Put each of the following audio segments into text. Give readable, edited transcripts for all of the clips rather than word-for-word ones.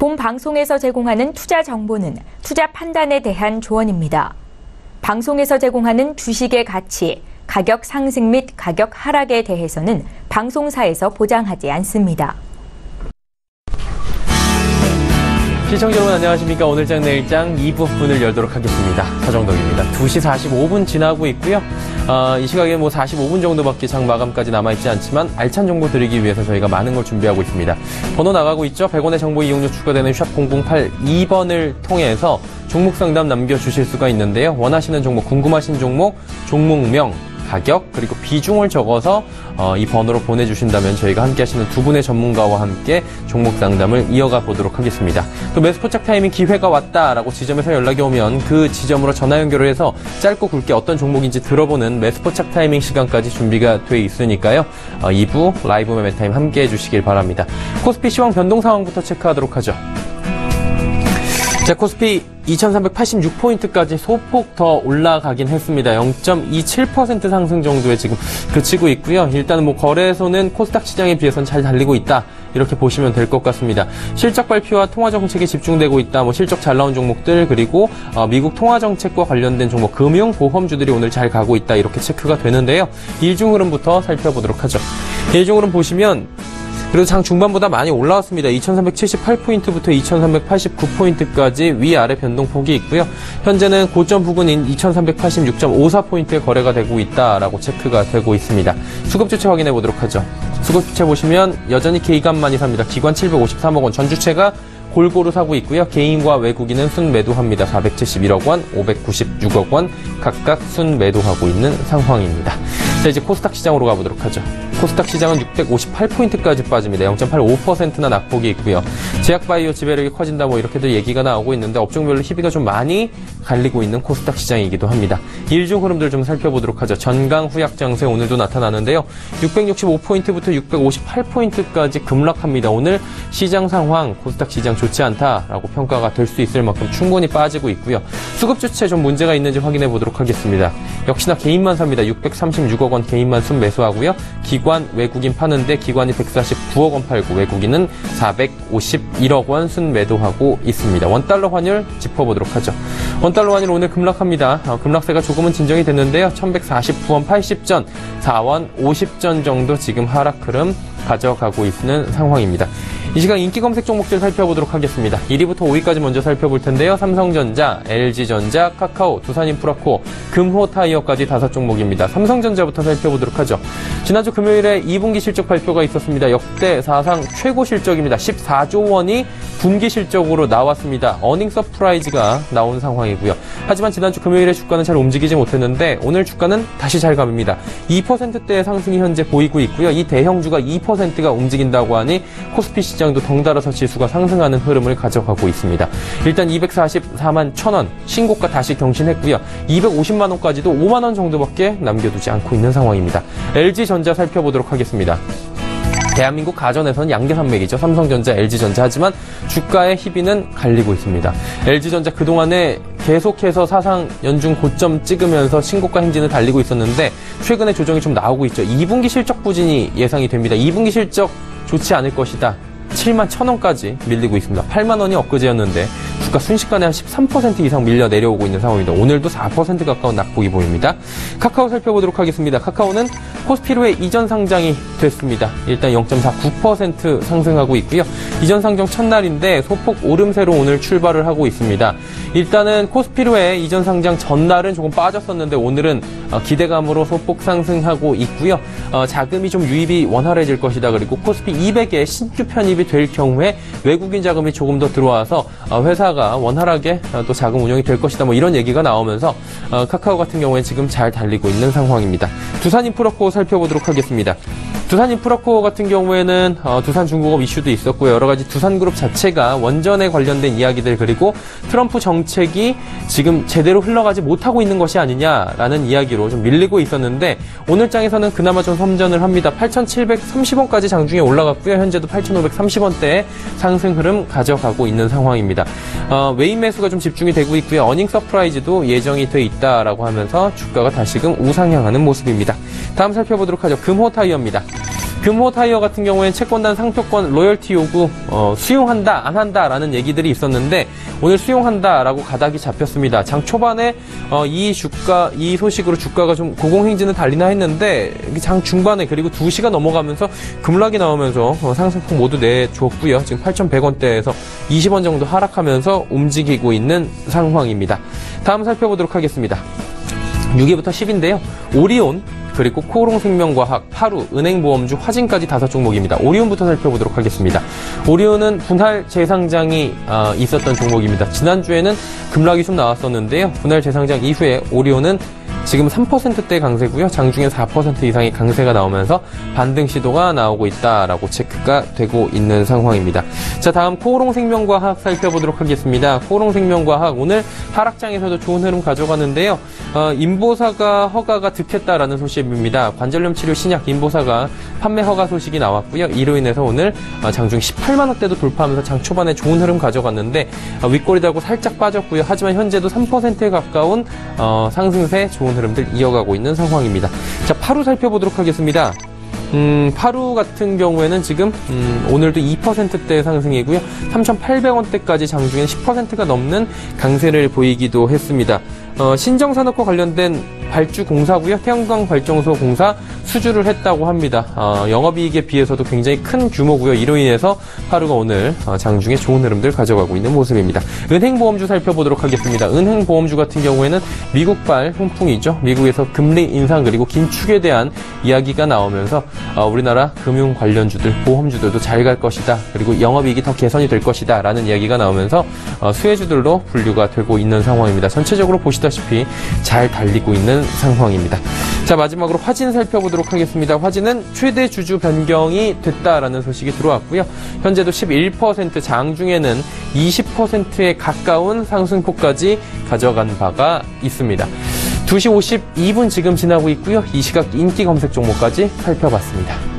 본 방송에서 제공하는 투자 정보는 투자 판단에 대한 조언입니다. 방송에서 제공하는 주식의 가치, 가격 상승 및 가격 하락에 대해서는 방송사에서 보장하지 않습니다. 시청자 여러분 안녕하십니까. 오늘장 내일장 2부 문을 열도록 하겠습니다. 서정덕입니다. 2시 45분 지나고 있고요. 이 시각에 45분 정도밖에 장 마감까지 남아있지 않지만 알찬 정보 드리기 위해서 저희가 많은 걸 준비하고 있습니다. 번호 나가고 있죠. 100원의 정보 이용료 추가되는 샵 0082번을 통해서 종목 상담 남겨주실 수가 있는데요. 원하시는 종목, 궁금하신 종목, 종목명, 가격, 그리고 비중을 적어서 이 번호로 보내주신다면 저희가 함께 하시는 두 분의 전문가와 함께 종목 상담을 이어가 보도록 하겠습니다. 또 매수포착 타이밍 기회가 왔다라고 지점에서 연락이 오면 그 지점으로 전화 연결을 해서 짧고 굵게 어떤 종목인지 들어보는 매수포착 타이밍 시간까지 준비가 돼 있으니까요. 2부 라이브 매매타임 함께 해주시길 바랍니다. 코스피 시황 변동 상황부터 체크하도록 하죠. 자, 코스피 2386포인트까지 소폭 더 올라가긴 했습니다. 0.27% 상승 정도에 지금 그치고 있고요. 일단은 거래소는 코스닥 시장에 비해서는 잘 달리고 있다. 이렇게 보시면 될 것 같습니다. 실적 발표와 통화 정책에 집중되고 있다. 실적 잘 나온 종목들, 그리고 미국 통화 정책과 관련된 종목, 금융, 보험주들이 오늘 잘 가고 있다. 이렇게 체크가 되는데요. 일중 흐름부터 살펴보도록 하죠. 일중 흐름 보시면 그래도 장 중반보다 많이 올라왔습니다. 2378포인트부터 2389포인트까지 위아래 변동폭이 있고요. 현재는 고점 부근인 2386.54포인트에 거래가 되고 있다라고 체크가 되고 있습니다. 수급주체 확인해 보도록 하죠. 수급주체 보시면 여전히 개인만이 삽니다. 기관 753억 원, 전주체가 골고루 사고 있고요. 개인과 외국인은 순매도합니다. 471억 원, 596억 원 각각 순매도하고 있는 상황입니다. 자, 이제 코스닥 시장으로 가보도록 하죠. 코스닥 시장은 658포인트까지 빠집니다. 0.85%나 낙폭이 있고요. 제약바이오 지배력이 커진다 이렇게들 얘기가 나오고 있는데 업종별로 희비가 좀 많이 갈리고 있는 코스닥 시장이기도 합니다. 일중 흐름들 좀 살펴보도록 하죠. 전강 후약 장세 오늘도 나타나는데요. 665포인트부터 658포인트까지 급락합니다. 오늘 시장 상황, 코스닥 시장 좋지 않다라고 평가가 될 수 있을 만큼 충분히 빠지고 있고요. 수급 주체 좀 문제가 있는지 확인해 보도록 하겠습니다. 역시나 개인만 삽니다. 636억 원 개인만 순 매수하고요. 기관, 외국인 파는데 기관이 149억 원 팔고 외국인은 451억 원 순 매도하고 있습니다. 원달러 환율 짚어보도록 하죠. 원달러 환율 오늘 급락합니다. 급락세가 조금은 진정이 됐는데요. 1149원 80전, 4원 50전 정도 지금 하락 흐름 가져가고 있는 상황입니다. 이 시간 인기 검색 종목들 살펴보도록 하겠습니다. 1위부터 5위까지 먼저 살펴볼 텐데요. 삼성전자, LG전자, 카카오, 두산인프라코어, 금호타이어까지 5종목입니다. 삼성전자부터 살펴보도록 하죠. 지난주 금요일에 2분기 실적 발표가 있었습니다. 역대 사상 최고 실적입니다. 14조 원이 분기 실적으로 나왔습니다. 어닝 서프라이즈가 나온 상황이고요. 하지만 지난주 금요일에 주가는 잘 움직이지 못했는데 오늘 주가는 다시 잘 갑니다. 2%대의 상승이 현재 보이고 있고요. 이 대형주가 2%가 움직인다고 하니 코스피 시장도 덩달아서 지수가 상승하는 흐름을 가져가고 있습니다. 일단 244만 1,000원 신고가 다시 경신했고요. 250만 원까지도 5만 원 정도밖에 남겨두지 않고 있는 상황입니다. LG전자 살펴보도록 하겠습니다. 대한민국 가전에서는 양대산맥이죠. 삼성전자, LG전자. 하지만 주가의 희비는 갈리고 있습니다. LG전자 그동안에 계속해서 사상 연중 고점 찍으면서 신고가 행진을 달리고 있었는데 최근에 조정이 좀 나오고 있죠. 2분기 실적 부진이 예상이 됩니다. 2분기 실적 좋지 않을 것이다. 7만 1,000원까지 밀리고 있습니다. 8만 원이 엊그제였는데 주가 순식간에 한 13% 이상 밀려 내려오고 있는 상황입니다. 오늘도 4% 가까운 낙폭이 보입니다. 카카오 살펴보도록 하겠습니다. 카카오는 코스피로의 이전 상장이 됐습니다. 일단 0.49% 상승하고 있고요. 이전 상장 첫날인데 소폭 오름세로 오늘 출발을 하고 있습니다. 일단은 코스피로의 이전 상장 전날은 조금 빠졌었는데 오늘은 기대감으로 소폭 상승하고 있고요. 자금이 좀 유입이 원활해질 것이다. 그리고 코스피 200에 신규 편입이 될 경우에 외국인 자금이 조금 더 들어와서 회사가 원활하게 또 자금 운영이 될 것이다. 이런 얘기가 나오면서 카카오 같은 경우에 지금 잘 달리고 있는 상황입니다. 두산인프라코어 살펴보도록 하겠습니다. 두산인프라코어 같은 경우에는 두산중공업 이슈도 있었고요. 여러 가지 두산그룹 자체가 원전에 관련된 이야기들 그리고 트럼프 정책이 지금 제대로 흘러가지 못하고 있는 것이 아니냐라는 이야기로 좀 밀리고 있었는데 오늘 장에서는 그나마 좀 선전을 합니다. 8,730원까지 장중에 올라갔고요. 현재도 8,530원대의 상승 흐름 가져가고 있는 상황입니다. 외인 매수가 좀 집중이 되고 있고요. 어닝 서프라이즈도 예정이 돼 있다라고 하면서 주가가 다시금 우상향하는 모습입니다. 다음 살펴보도록 하죠. 금호타이어입니다. 금호 타이어 같은 경우에는 채권단 상표권 로열티 요구 수용한다 안 한다라는 얘기들이 있었는데 오늘 수용한다라고 가닥이 잡혔습니다. 장 초반에 이 소식으로 주가가 좀 고공행진을 달리나 했는데 장 중반에 그리고 2시가 넘어가면서 급락이 나오면서 상승폭 모두 내줬고요. 지금 8,100원대에서 20원 정도 하락하면서 움직이고 있는 상황입니다. 다음 살펴보도록 하겠습니다. 6위부터 10인데요. 오리온, 그리고 코오롱생명과학, 파루, 은행보험주, 화진까지 5종목입니다. 오리온부터 살펴보도록 하겠습니다. 오리온은 분할 재상장이 있었던 종목입니다. 지난주에는 급락이 좀 나왔었는데요. 분할 재상장 이후에 오리온은 지금 3%대 강세고요. 장중에 4% 이상의 강세가 나오면서 반등 시도가 나오고 있다라고 체크가 되고 있는 상황입니다. 자, 다음 코오롱생명과학 살펴보도록 하겠습니다. 코오롱생명과학 오늘 하락장에서도 좋은 흐름 가져가는데요. 인보사가 허가가 득했다라는 소식입니다. 관절염 치료 신약 인보사가 판매 허가 소식이 나왔고요. 이로 인해서 오늘 장중 18만 원대도 돌파하면서 장 초반에 좋은 흐름 가져갔는데 윗꼬리 달고 살짝 빠졌고요. 하지만 현재도 3%에 가까운 상승세 좋은 흐름들 이어가고 있는 상황입니다. 자, 파루 살펴보도록 하겠습니다. 파루 같은 경우에는 지금 오늘도 2%대 상승이고요. 3,800원대까지 장중엔 10%가 넘는 강세를 보이기도 했습니다. 신정산업과 관련된 발주 공사고요. 태양광 발전소 공사 수주를 했다고 합니다. 영업이익에 비해서도 굉장히 큰 규모고요. 이로 인해서 파루가 오늘 장중에 좋은 흐름들 가져가고 있는 모습입니다. 은행보험주 살펴보도록 하겠습니다. 은행보험주 같은 경우에는 미국발 훈풍이죠. 미국에서 금리 인상 그리고 긴축에 대한 이야기가 나오면서 우리나라 금융 관련주들, 보험주들도 잘 갈 것이다. 그리고 영업이익이 더 개선이 될 것이다. 라는 이야기가 나오면서 수혜주들로 분류가 되고 있는 상황입니다. 전체적으로 보시다시피 잘 달리고 있는 상황입니다. 자, 마지막으로 화진 살펴보도록 하겠습니다. 화진은 최대 주주 변경이 됐다라는 소식이 들어왔고요. 현재도 11%, 장중에는 20%에 가까운 상승폭까지 가져간 바가 있습니다. 2시 52분 지금 지나고 있고요. 이 시각 인기 검색 종목까지 살펴봤습니다.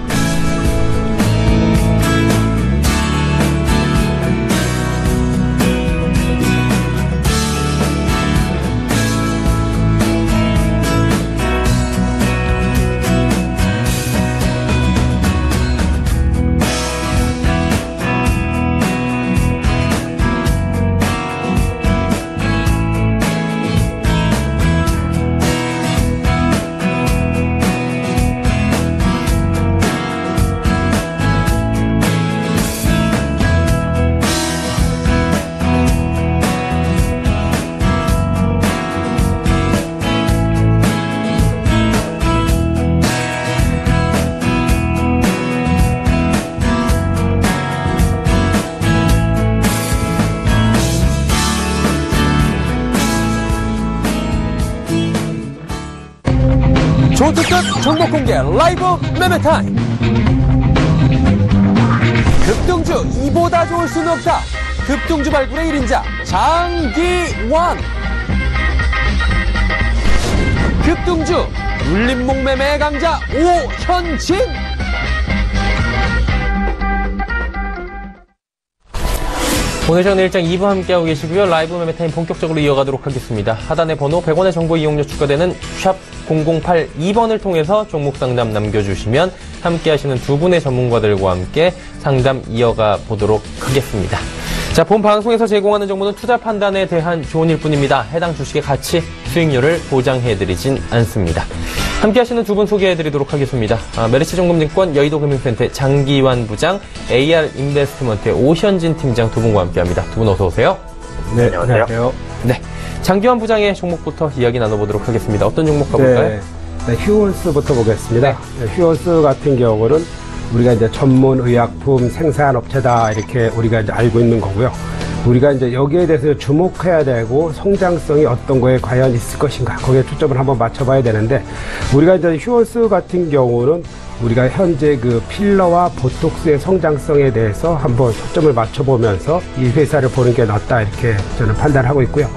조특급 종목 공개 라이브 매매 타임. 급등주 이보다 좋을 수는 없다. 급등주 발굴의 1인자 장기환. 급등주 눌림목 매매의 강자 오현진. 오늘 장 내일장 2부 함께하고 계시고요. 라이브 매매타임 본격적으로 이어가도록 하겠습니다. 하단의 번호 100원의 정보 이용료 추가되는 샵 0082번을 통해서 종목 상담 남겨주시면 함께하시는 두 분의 전문가들과 함께 상담 이어가 보도록 하겠습니다. 자, 본 방송에서 제공하는 정보는 투자 판단에 대한 조언일 뿐입니다. 해당 주식의 가치, 수익률을 보장해드리진 않습니다. 함께하시는 두 분 소개해드리도록 하겠습니다. 메리츠증권증권 여의도금융센터 장기환 부장, AR 인베스트먼트의 오현진 팀장 두 분과 함께합니다. 두 분 어서 오세요. 네, 안녕하세요. 네, 장기환 부장의 종목부터 이야기 나눠보도록 하겠습니다. 어떤 종목 가볼까요? 네, 휴원스부터 보겠습니다. 네, 휴원스 같은 경우는 우리가 이제 전문 의약품 생산업체다 이렇게 우리가 이제 알고 있는 거고요. 우리가 이제 여기에 대해서 주목해야 되고 성장성이 어떤 거에 과연 있을 것인가 거기에 초점을 한번 맞춰봐야 되는데 우리가 이제 휴원스 같은 경우는 우리가 현재 그 필러와 보톡스의 성장성에 대해서 한번 초점을 맞춰보면서 이 회사를 보는 게 낫다 이렇게 저는 판단하고 있고요.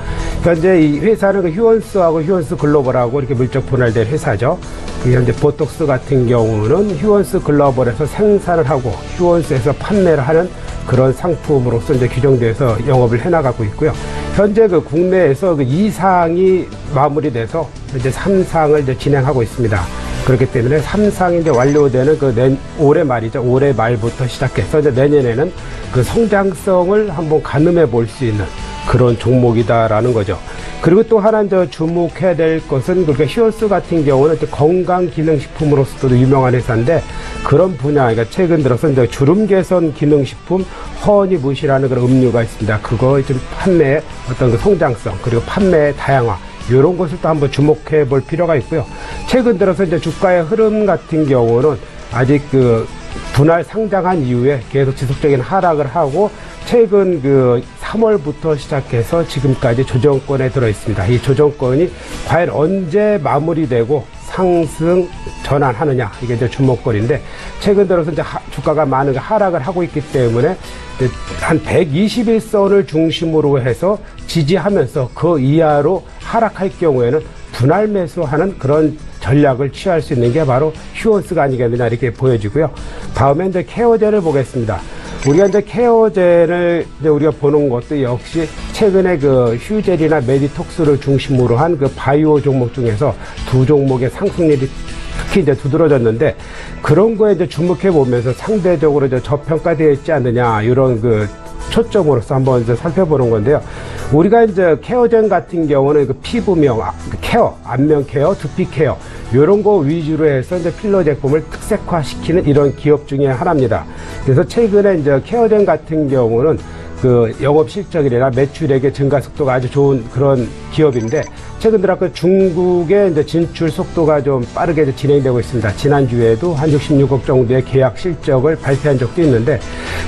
현재 이 회사는 그 휴원스하고 휴원스 글로벌하고 이렇게 물적 분할된 회사죠. 그 현재 보톡스 같은 경우는 휴원스 글로벌에서 생산을 하고 휴원스에서 판매를 하는 그런 상품으로서 이제 규정돼서 영업을 해나가고 있고요. 현재 그 국내에서 그 2상이 마무리돼서 이제 3상을 이제 진행하고 있습니다. 그렇기 때문에 삼상이 이제 완료되는 올해 말이죠. 올해 말부터 시작해서 이제 내년에는 그 성장성을 한번 가늠해 볼 수 있는 그런 종목이다라는 거죠. 그리고 또 하나 이제 주목해야 될 것은 그러니까 히어스 같은 경우는 건강기능식품으로서도 유명한 회사인데 그런 분야, 그러니까 최근 들어서 이제 주름 개선 기능식품 허니무시라는 그런 음료가 있습니다. 그거 좀 판매의 어떤 그 성장성 그리고 판매의 다양화 이런 것을 또 한번 주목해 볼 필요가 있고요. 최근 들어서 이제 주가의 흐름 같은 경우는 아직 그 분할 상장한 이후에 계속 지속적인 하락을 하고 최근 그 3월부터 시작해서 지금까지 조정권에 들어 있습니다. 이 조정권이 과연 언제 마무리되고 상승 전환하느냐 이게 이제 주목거리인데 최근 들어서 이제 주가가 많은 하락을 하고 있기 때문에 한 121선을 중심으로 해서 지지하면서 그 이하로 하락할 경우에는 분할 매수하는 그런 전략을 취할 수 있는 게 바로 휴원스가 아니겠느냐 이렇게 보여지고요. 다음에 이제 케어젠을 보겠습니다. 우리가 이제 케어젠을 이제 우리가 보는 것도 역시 최근에 그 휴젤이나 메디톡스를 중심으로 한 그 바이오 종목 중에서 두 종목의 상승률이 특히 이제 두드러졌는데 그런 거에 이제 주목해 보면서 상대적으로 이제 저평가되어 있지 않느냐 이런 그 초점으로서 한번 이제 살펴보는 건데요. 우리가 이제 케어젠 같은 경우는 그 피부명 케어, 안면 케어, 두피 케어 이런 거 위주로 해서 이제 필러 제품을 특색화시키는 이런 기업 중에 하나입니다. 그래서 최근에 이제 케어젠 같은 경우는 그 영업 실적이나 매출액의 증가 속도가 아주 좋은 그런 기업인데 최근 들어 그 중국의 이제 진출 속도가 좀 빠르게 진행되고 있습니다. 지난주에도 한 66억 정도의 계약 실적을 발표한 적도 있는데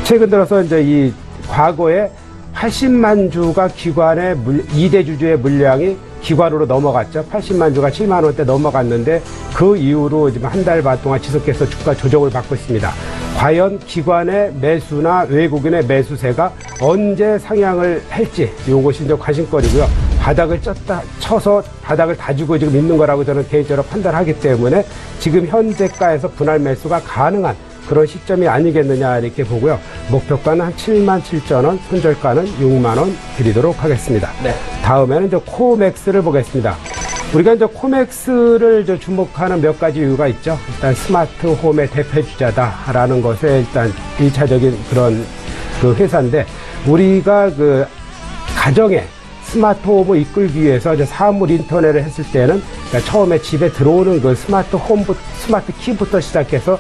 최근 들어서 이제 이 과거에 80만 주가 기관의 2대 주주의 물량이 기관으로 넘어갔죠. 80만 주가 7만 원대 넘어갔는데 그 이후로 지금 한 달 반 동안 지속해서 주가 조정을 받고 있습니다. 과연 기관의 매수나 외국인의 매수세가 언제 상향을 할지 이것이 이제 관심거리고요. 바닥을 쳐서 바닥을 다지고 지금 있는 거라고 저는 개인적으로 판단하기 때문에 지금 현재가에서 분할 매수가 가능한 그런 시점이 아니겠느냐 이렇게 보고요. 목표가는 한 77,000원, 손절가는 6만원 드리도록 하겠습니다. 네. 다음에는 이제 코맥스를 보겠습니다. 우리가 이제 코맥스를 이제 주목하는 몇 가지 이유가 있죠. 일단 스마트 홈의 대표주자다라는 것에 일단 1차적인 그런 그 회사인데 우리가 그 가정에 스마트 홈을 이끌기 위해서 이제 사물 인터넷을 했을 때는 그러니까 처음에 집에 들어오는 그 스마트 키부터 시작해서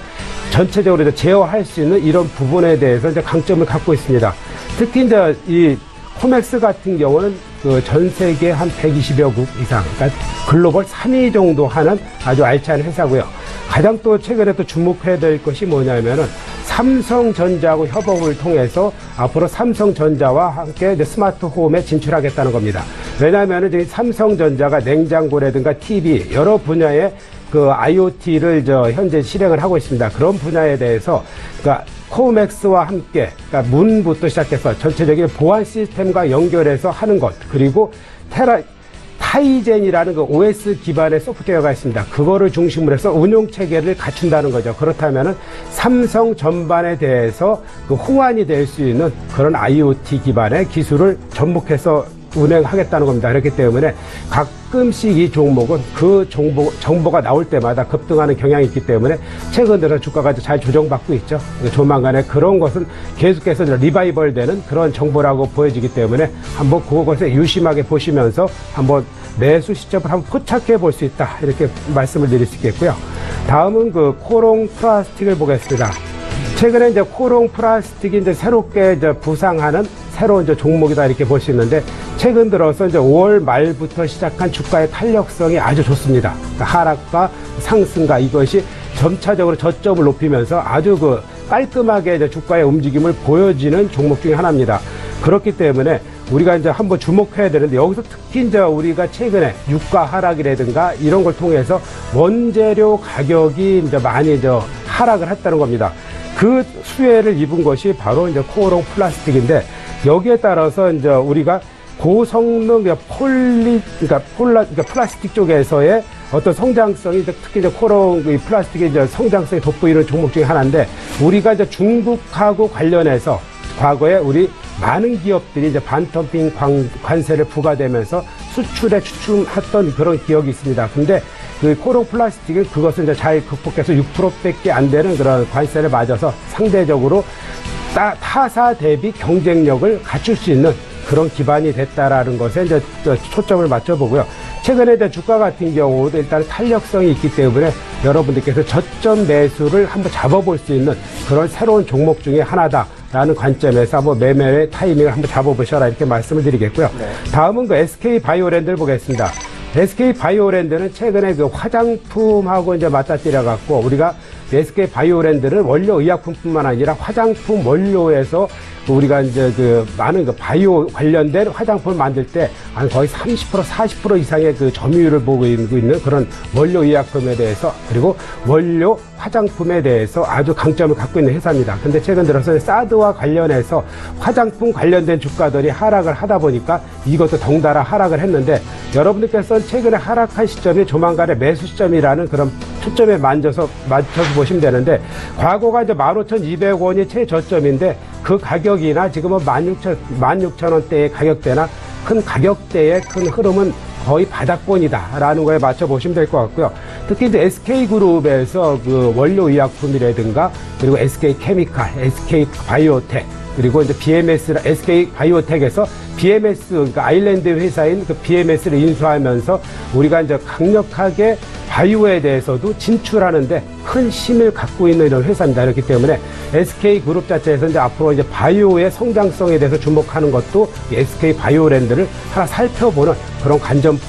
전체적으로 이제 제어할 수 있는 이런 부분에 대해서 이제 강점을 갖고 있습니다. 특히 이제 이 코맥스 같은 경우는 그 전 세계 한 120여 국 이상, 그러니까 글로벌 3위 정도 하는 아주 알찬 회사고요. 가장 또 최근에 또 주목해야 될 것이 뭐냐면은 삼성전자하고 협업을 통해서 앞으로 삼성전자와 함께 이제 스마트 홈에 진출하겠다는 겁니다. 왜냐하면은 지금 삼성전자가 냉장고라든가 TV 여러 분야의 그 IoT를 현재 실행을 하고 있습니다. 그런 분야에 대해서 그러니까 코맥스와 함께 그러니까 문부터 시작해서 전체적인 보안 시스템과 연결해서 하는 것 그리고 타이젠이라는 그 OS 기반의 소프트웨어가 있습니다. 그거를 중심으로 해서 운용 체계를 갖춘다는 거죠. 그렇다면은 삼성 전반에 대해서 그 호환이 될 수 있는 그런 IoT 기반의 기술을 접목해서 운행하겠다는 겁니다. 그렇기 때문에 가끔씩 이 종목은 그 정보가 나올 때마다 급등하는 경향이 있기 때문에 최근 들어 주가가 잘 조정받고 있죠. 조만간에 그런 것은 계속해서 리바이벌 되는 그런 정보라고 보여지기 때문에 한번 그것에 유심하게 보시면서 한번 매수 시점을 한번 포착해 볼 수 있다. 이렇게 말씀을 드릴 수 있겠고요. 다음은 그 코롱 플라스틱을 보겠습니다. 최근에 이제 코롱 플라스틱이 이제 새롭게 이제 부상하는 새로운 이제 종목이다 이렇게 볼 수 있는데 최근 들어서 이제 5월 말부터 시작한 주가의 탄력성이 아주 좋습니다. 그러니까 하락과 상승과 이것이 점차적으로 저점을 높이면서 아주 그 깔끔하게 이제 주가의 움직임을 보여지는 종목 중에 하나입니다. 그렇기 때문에 우리가 이제 한번 주목해야 되는데 여기서 특히 이제 우리가 최근에 유가 하락이라든가 이런 걸 통해서 원재료 가격이 이제 많이 이제 하락을 했다는 겁니다. 그 수혜를 입은 것이 바로 이제 코롱 플라스틱인데 여기에 따라서 이제 우리가 고성능 그러니까 플라스틱 쪽에서의 어떤 성장성이 특히 이제 코롱 플라스틱의 이제 성장성이 돋보이는 종목 중에 하나인데 우리가 이제 중국하고 관련해서 과거에 우리 많은 기업들이 이제 반덤핑 관세를 부과되면서 수출에 추춤했던 그런 기억이 있습니다. 근데 그 코롱 플라스틱은 그것을 이제 잘 극복해서 6%밖에 안 되는 그런 관세를 맞아서 상대적으로 타사 대비 경쟁력을 갖출 수 있는 그런 기반이 됐다라는 것에 이제 초점을 맞춰보고요. 최근에 이제 주가 같은 경우도 일단 탄력성이 있기 때문에 여러분들께서 저점 매수를 한번 잡아볼 수 있는 그런 새로운 종목 중에 하나다라는 관점에서 한번 매매의 타이밍을 한번 잡아보셔라 이렇게 말씀을 드리겠고요. 네. 다음은 그 SK 바이오랜드를 보겠습니다. SK 바이오랜드는 최근에 그 화장품하고 이제 맞닥뜨려 갖고 우리가 SK 바이오랜드는 원료 의약품뿐만 아니라 화장품 원료에서 우리가 이제 그 많은 그 바이오 관련된 화장품을 만들 때 거의 30% 40% 이상의 그 점유율을 보고 있는 그런 원료 의약품에 대해서 그리고 원료 화장품에 대해서 아주 강점을 갖고 있는 회사입니다. 근데 최근 들어서 사드와 관련해서 화장품 관련된 주가들이 하락을 하다 보니까 이것도 덩달아 하락을 했는데 여러분들께서는 최근에 하락한 시점이 조만간의 매수 시점이라는 그런 초점에 맞춰서 보시면 되는데 과거가 이제 15,200원이 최저점인데 그 가격이나 지금은 16,000원대의 가격대나 큰 가격대의 큰 흐름은 거의 바닥권이다라는 거에 맞춰 보시면 될 것 같고요. 특히 이제 SK그룹에서 그 원료의약품이라든가 그리고 SK케미칼, SK바이오텍 그리고 이제 BMS, SK바이오텍에서 BMS, 그러니까 아일랜드 회사인 그 BMS를 인수하면서 우리가 이제 강력하게 바이오에 대해서도 진출하는데 큰 힘을 갖고 있는 이런 회사입니다. 그렇기 때문에 SK그룹 자체에서 이제 앞으로 이제 바이오의 성장성에 대해서 주목하는 것도 SK바이오랜드를 하나 살펴보는 그런 관전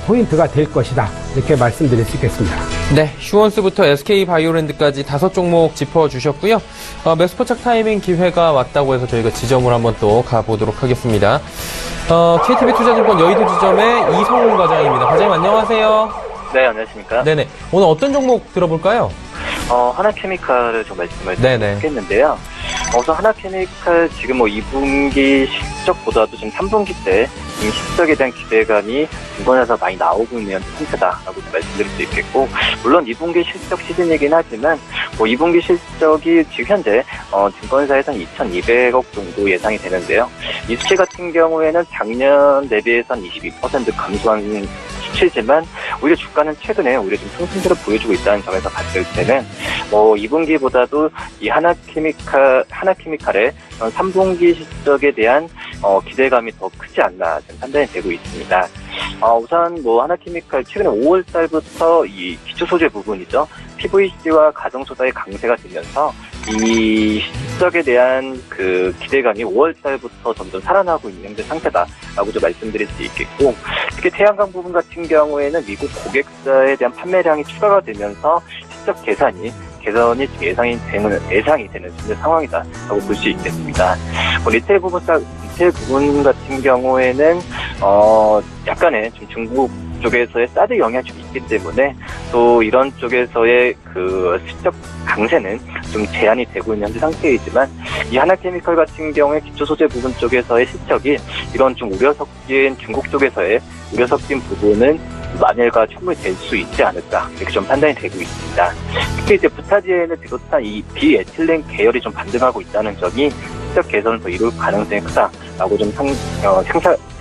포인트가 될 것이다. 이렇게 말씀드릴 수 있겠습니다. 네, 휴원스부터 SK바이오랜드까지 5종목 짚어주셨고요. 매수 포착 타이밍 기회가 왔다고 해서 저희가 지점을 한번 또 가보도록 하겠습니다. KTB투자증권 여의도 지점의 이성훈 과장입니다. 과장님 안녕하세요. 네, 안녕하십니까. 네네. 오늘 어떤 종목 들어볼까요? 하나케미칼을 좀 말씀을 드리겠는데요. 우선 하나케미칼 지금 2분기 실적보다도 지금 3분기 때 실적에 대한 기대감이 증권사에서 많이 나오고 있는 상태다라고 말씀드릴 수 있겠고, 물론 2분기 실적 시즌이긴 하지만 2분기 실적이 지금 현재 증권사에서는 2,200억 정도 예상이 되는데요. 이 수치 같은 경우에는 작년 대비해서는 22% 감소한 수치지만 오히려 주가는 최근에 오히려 좀 상승세를 보여주고 있다는 점에서 봤을 때는 2분기보다도 이 하나케미칼의 3분기 실적에 대한 기대감이 더 크지 않나 좀 판단이 되고 있습니다. 우선 하나케미칼 최근에 5월 달부터 이 기초 소재 부분이죠. PVC와 가정소다의 강세가 되면서 이 실적에 대한 그 기대감이 5월 달부터 점점 살아나고 있는 현재 상태다라고 좀 말씀드릴 수 있겠고, 특히 태양광 부분 같은 경우에는 미국 고객사에 대한 판매량이 추가가 되면서 실적 개선이 예상이 되는 현재 상황이다라고 볼 수 있겠습니다. 리테일 부분 같은 경우에는 약간의 좀 중국 쪽에서의 사드 영향이 좀 있기 때문에 또 이런 쪽에서의 그 실적 강세는 좀 제한이 되고 있는 현재 상태이지만, 이 하나케미칼 같은 경우에 기초 소재 부분 쪽에서의 실적이 이런 좀 우려 섞인 중국 쪽에서의 우려 섞인 부분은 만일과 충분히 될 수 있지 않을까 이렇게 좀 판단이 되고 있습니다. 특히 이제 부타디엔을 비롯한 이 비에틸렌 계열이 좀 반등하고 있다는 점이 실적 개선을 더 이룰 가능성이 크다라고 좀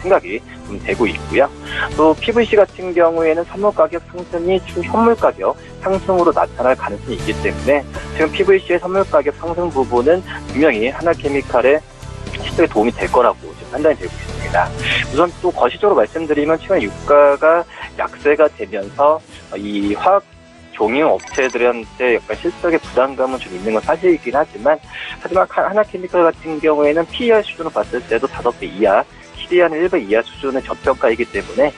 생각이 좀 되고 있고요. 또 PVC 같은 경우에는 선물 가격 상승이 추후 현물 가격 상승으로 나타날 가능성이 있기 때문에 지금 PVC의 선물 가격 상승 부분은 분명히 하나케미칼의 실적에 도움이 될 거라고 지금 판단이 되고 있습니다. 우선 또 거시적으로 말씀드리면 최근 유가가 약세가 되면서 이 화학 종유 업체들한테 약간 실적의 부담감은 좀 있는 건 사실이긴 하지만 하나케미칼 같은 경우에는 PER 수준으로 봤을 때도 5배 이하, KD는 1배 이하 수준의 저평가이기 때문에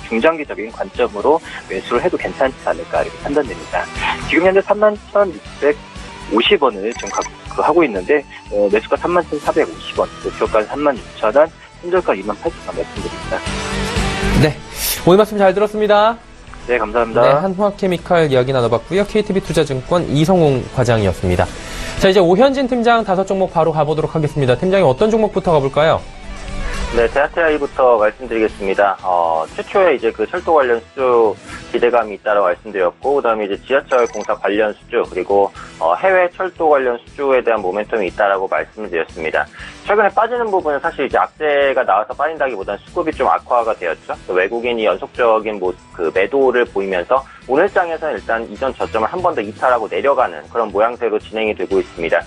중장기적인 관점으로 매수를 해도 괜찮지 않을까 이렇게 판단됩니다. 지금 현재 31,650원을 지금 하고 있는데 매수가 31,450원, 목표가는 36,000원, 손절가 28,000원 말씀드립니다. 네, 오늘 말씀 잘 들었습니다. 네, 감사합니다. 네, 한화케미칼 이야기 나눠봤고요. KTB투자증권 이성웅 과장이었습니다. 자, 이제 오현진 팀장 5종목 바로 가보도록 하겠습니다. 팀장님 어떤 종목부터 가볼까요? 네, 대하태아이부터 말씀드리겠습니다. 최초에 이제 그 철도 관련 수주 기대감이 있다고 말씀드렸고, 그 다음에 이제 지하철 공사 관련 수주, 그리고 해외 철도 관련 수주에 대한 모멘텀이 있다라고 말씀을 드렸습니다. 최근에 빠지는 부분은 사실 이제 악재가 나와서 빠진다기보다는 수급이 좀 악화가 되었죠. 외국인이 연속적인 그 매도를 보이면서 오늘 장에서는 일단 이전 저점을 한 번 더 이탈하고 내려가는 그런 모양새로 진행이 되고 있습니다.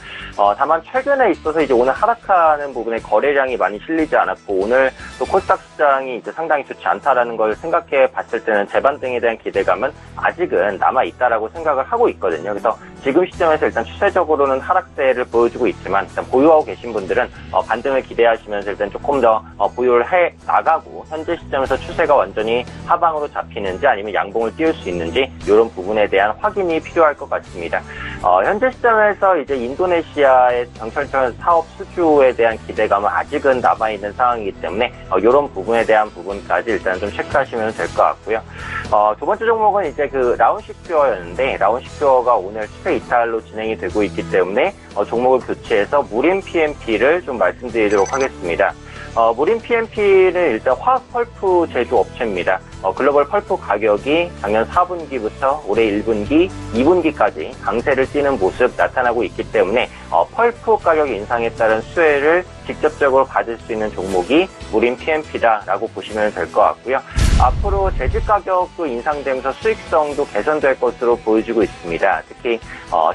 다만 최근에 있어서 이제 오늘 하락하는 부분에 거래량이 많이 실리지 않았고, 오늘 또 코스닥 시장이 이제 상당히 좋지 않다라는 걸 생각해 봤을 때는 재반등에 대한 기대감은 아직은 남아 있다라고 생각을 하고 있거든요. 그래서 지금 시점에서 일단 추세적으로는 하락세를 보여주고 있지만, 일단 보유하고 계신 분들은 반등을 기대하시면서 일단 조금 더 보유를 해 나가고, 현재 시점에서 추세가 완전히 하방으로 잡히는지 아니면 양봉을 띄울 수 있는지 이런 부분에 대한 확인이 필요할 것 같습니다. 현재 시점에서 이제 인도네시아의 경찰청 사업 수주에 대한 기대감은 아직은 남아있는 상황이기 때문에 이런 부분에 대한 부분까지 일단 좀 체크하시면 될 것 같고요. 두 번째 종목은 이제 그 라운식퓨어였는데, 라운식퓨어가 오늘 추세 이탈로 진행이 되고 있기 때문에 종목을 교체해서 무림 PMP를 좀 말씀드리도록 하겠습니다. 무림 PMP는 일단 화학 펄프 제조 업체입니다. 글로벌 펄프 가격이 작년 4분기부터 올해 1분기, 2분기까지 강세를 띠는 모습 나타나고 있기 때문에 펄프 가격 인상에 따른 수혜를 직접적으로 받을 수 있는 종목이 무림 PMP다라고 보시면 될 것 같고요. 앞으로 재질 가격도 인상되면서 수익성도 개선될 것으로 보여지고 있습니다. 특히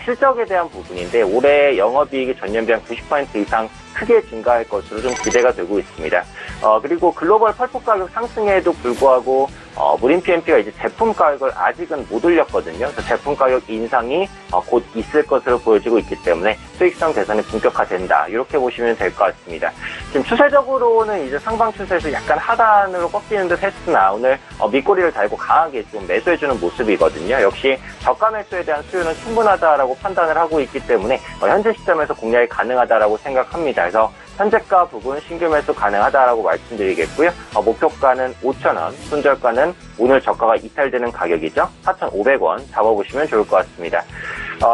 실적에 대한 부분인데, 올해 영업이익이 전년비 한 90% 이상 크게 증가할 것으로 좀 기대가 되고 있습니다. 그리고 글로벌 펄프 가격 상승에도 불구하고 무림 PMP가 이제 제품 가격을 아직은 못 올렸거든요. 그래서 제품 가격 인상이 곧 있을 것으로 보여지고 있기 때문에 수익성 개선이 본격화된다, 이렇게 보시면 될 것 같습니다. 지금 추세적으로는 이제 상방 추세에서 약간 하단으로 꺾이는 듯 했으나 오늘 밑꼬리를 달고 강하게 좀 매수해주는 모습이거든요. 역시 저가 매수에 대한 수요는 충분하다라고 판단을 하고 있기 때문에 현재 시점에서 공략이 가능하다라고 생각합니다. 그래서 현재가 부분 신규 매수 가능하다라고 말씀드리겠고요. 목표가는 5,000원, 손절가는 오늘 저가가 이탈되는 가격이죠. 4,500원 잡아보시면 좋을 것 같습니다.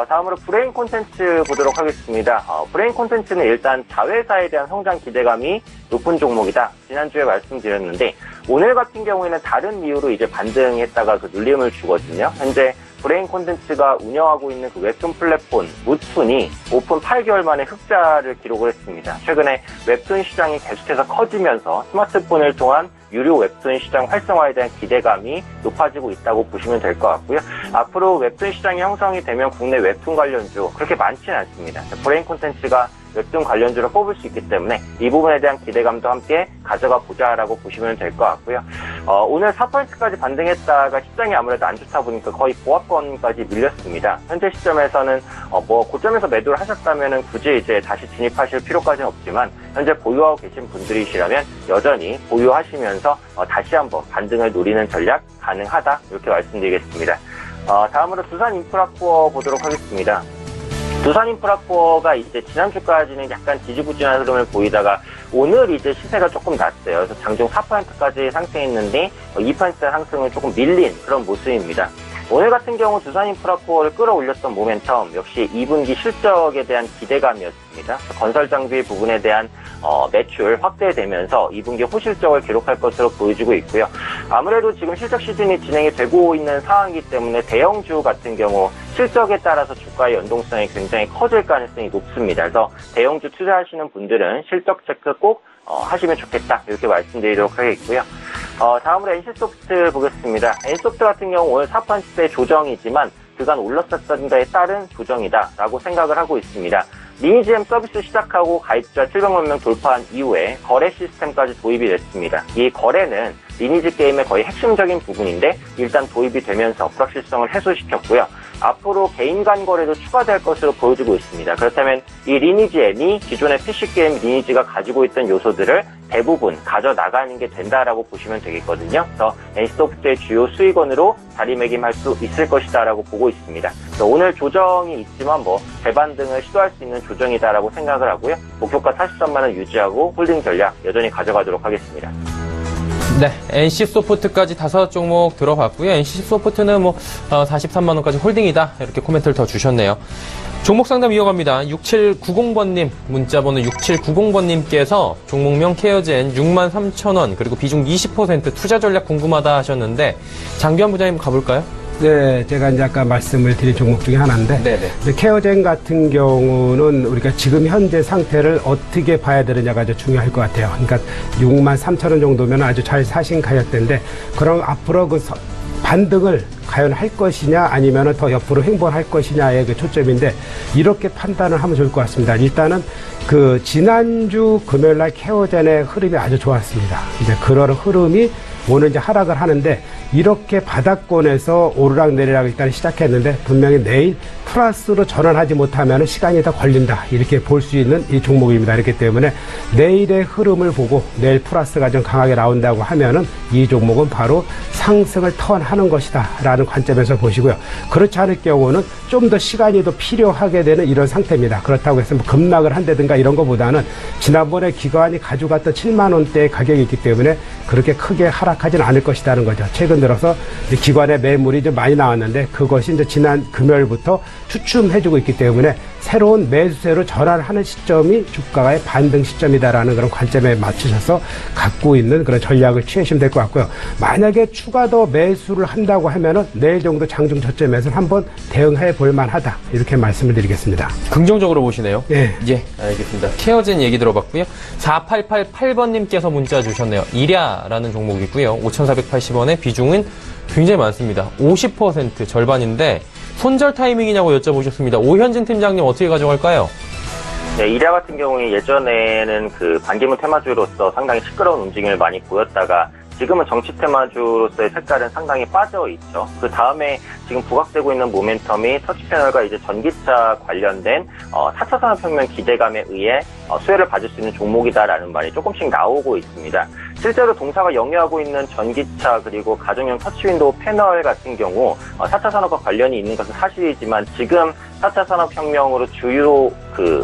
다음으로 브레인 콘텐츠 보도록 하겠습니다. 브레인 콘텐츠는 일단 자회사에 대한 성장 기대감이 높은 종목이다, 지난주에 말씀드렸는데, 오늘 같은 경우에는 다른 이유로 이제 반등했다가 그 눌림을 주거든요. 현재 브레인 콘텐츠가 운영하고 있는 그 웹툰 플랫폼 무툰이 오픈 8개월 만에 흑자를 기록을 했습니다. 최근에 웹툰 시장이 계속해서 커지면서 스마트폰을 통한 유료 웹툰 시장 활성화에 대한 기대감이 높아지고 있다고 보시면 될 것 같고요. 앞으로 웹툰 시장이 형성이 되면 국내 웹툰 관련주 그렇게 많지는 않습니다. 브레인 콘텐츠가 웹툰 관련주로 뽑을 수 있기 때문에 이 부분에 대한 기대감도 함께 가져가 보자라고 보시면 될 것 같고요. 오늘 4%까지 반등했다가 시장이 아무래도 안 좋다 보니까 거의 보합권까지 밀렸습니다. 현재 시점에서는 고점에서 매도를 하셨다면은 굳이 이제 다시 진입하실 필요까지는 없지만, 현재 보유하고 계신 분들이시라면 여전히 보유하시면서 다시 한번 반등을 노리는 전략 가능하다, 이렇게 말씀드리겠습니다. 다음으로 두산인프라코어 보도록 하겠습니다. 두산인프라코어가 이제 지난주까지는 약간 지지부진한 흐름을 보이다가 오늘 이제 시세가 조금 났어요. 그래서 장중 4%까지 상승했는데 2% 상승을 조금 밀린 그런 모습입니다. 오늘 같은 경우 두산인프라코어를 끌어올렸던 모멘텀 역시 2분기 실적에 대한 기대감이었습니다. 건설 장비 부분에 대한 매출 확대되면서 2분기 호실적을 기록할 것으로 보여지고 있고요. 아무래도 지금 실적 시즌이 진행이 되고 있는 상황이기 때문에 대형주 같은 경우 실적에 따라서 주가의 연동성이 굉장히 커질 가능성이 높습니다. 그래서 대형주 투자하시는 분들은 실적 체크 꼭 하시면 좋겠다, 이렇게 말씀드리도록 하겠고요. 다음으로 NC소프트 보겠습니다. NC소프트 같은 경우 오늘 4% 조정이지만 그간 올랐었던 데에 따른 조정이다라고 생각을 하고 있습니다. 리니지엠 서비스 시작하고 가입자 700만 명 돌파한 이후에 거래 시스템까지 도입이 됐습니다. 이 거래는 리니지 게임의 거의 핵심적인 부분인데 일단 도입이 되면서 불확실성을 해소시켰고요. 앞으로 개인 간 거래도 추가될 것으로 보여지고 있습니다. 그렇다면 이 리니지엠이 기존의 PC게임 리니지가 가지고 있던 요소들을 대부분 가져나가는 게 된다라고 보시면 되겠거든요. 그래서 NC소프트의 주요 수익원으로 자리매김할 수 있을 것이다라고 보고 있습니다. 그래서 오늘 조정이 있지만 재반등을 시도할 수 있는 조정이다라고 생각을 하고요. 목표가 43만 원 유지하고 홀딩 전략 여전히 가져가도록 하겠습니다. 네, NC소프트까지 5종목 들어봤고요. NC소프트는 43만 원까지 홀딩이다 이렇게 코멘트를 더 주셨네요. 종목 상담 이어갑니다. 6790번님, 문자번호 6790번님께서 종목명 케어젠 63,000원, 그리고 비중 20% 투자 전략 궁금하다 하셨는데, 장규환 부장님 가볼까요? 네, 제가 이제 아까 말씀을 드린 종목 중에 하나인데, 네네. 케어젠 같은 경우는 우리가 지금 현재 상태를 어떻게 봐야 되느냐가 아주 중요할 것 같아요. 그러니까 63,000원 정도면 아주 잘 사신 가격대인데, 그럼 앞으로 그 반등을 과연 할 것이냐 아니면 더 옆으로 횡보할 것이냐의 그 초점인데, 이렇게 판단을 하면 좋을 것 같습니다. 일단은 그 지난주 금요일날 케어젠의 흐름이 아주 좋았습니다. 이제 그런 흐름이 오늘 이제 하락을 하는데, 이렇게 바닥권에서 오르락내리락 일단 시작했는데, 분명히 내일 플러스로 전환하지 못하면 시간이 더 걸린다, 이렇게 볼 수 있는 이 종목입니다. 그렇기 때문에 내일의 흐름을 보고 내일 플러스가 좀 강하게 나온다고 하면은 이 종목은 바로 상승을 턴하는 것이다 라는 관점에서 보시고요. 그렇지 않을 경우는 좀 더 시간이 더 필요하게 되는 이런 상태입니다. 그렇다고 해서 뭐 급락을 한다든가 이런 것보다는 지난번에 기관이 가져갔던 7만 원대의 가격이 있기 때문에 그렇게 크게 하락하지는 않을 것이라는 거죠. 최근 들어서 기관의 매물이 좀 많이 나왔는데, 그것이 이제 지난 금요일부터 추춤해주고 있기 때문에 새로운 매수세로 전환하는 시점이 주가의 반등 시점이다라는 그런 관점에 맞추셔서 갖고 있는 그런 전략을 취하시면 될 것 같고요. 만약에 추가 더 매수를 한다고 하면은 내일 정도 장중 저점에서 한번 대응해 볼 만하다, 이렇게 말씀을 드리겠습니다. 긍정적으로 보시네요. 예. 예, 알겠습니다. 케어젠 얘기 들어봤고요. 4888번님께서 문자 주셨네요. 이랴라는 종목이고요. 5,480원의 비중은 굉장히 많습니다. 50% 절반인데, 손절 타이밍이냐고 여쭤보셨습니다. 오현진 팀장님 어떻게 가져갈까요? 네, 이랴 같은 경우에 예전에는 그 반기문 테마주로서 상당히 시끄러운 움직임을 많이 보였다가, 지금은 정치 테마주로서의 색깔은 상당히 빠져 있죠. 그 다음에 지금 부각되고 있는 모멘텀이 터치 패널과 이제 전기차 관련된 4차 산업혁명 기대감에 의해 수혜를 받을 수 있는 종목이다라는 말이 조금씩 나오고 있습니다. 실제로 동사가 영위하고 있는 전기차 그리고 가정용 터치 윈도우 패널 같은 경우 4차 산업과 관련이 있는 것은 사실이지만, 지금 4차 산업혁명으로 주요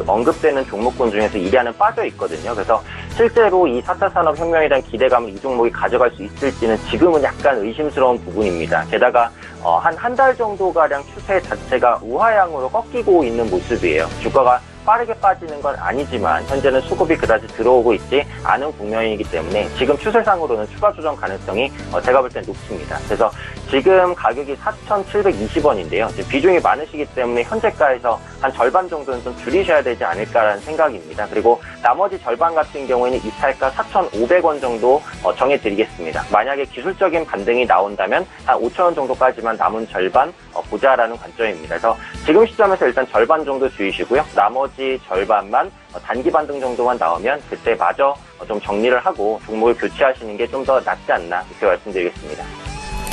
언급되는 종목군 중에서 이랴는 빠져 있거든요. 그래서 실제로 이 4차 산업혁명에 대한 기대감을 이 종목이 가져갈 수 있을지는 지금은 약간 의심스러운 부분입니다. 게다가 한 달 정도가량 추세 자체가 우하향으로 꺾이고 있는 모습이에요. 주가가 빠르게 빠지는 건 아니지만 현재는 수급이 그다지 들어오고 있지 않은 국면이기 때문에 지금 추세상으로는 추가 조정 가능성이 제가 볼 땐 높습니다. 그래서 지금 가격이 4,720원인데요. 비중이 많으시기 때문에 현재가에서 한 절반 정도는 좀 줄이셔야 되지 않을까라는 생각입니다. 그리고 나머지 절반 같은 경우에는 이탈가 4,500원 정도 정해드리겠습니다. 만약에 기술적인 반등이 나온다면 한 5,000원 정도까지만 남은 절반 보자라는 관점입니다. 그래서 지금 시점에서 일단 절반 정도 주의시고요. 나머지 절반만 단기 반등 정도만 나오면 그때 마저 좀 정리를 하고 종목을 교체하시는 게 좀 더 낫지 않나, 이렇게 말씀드리겠습니다.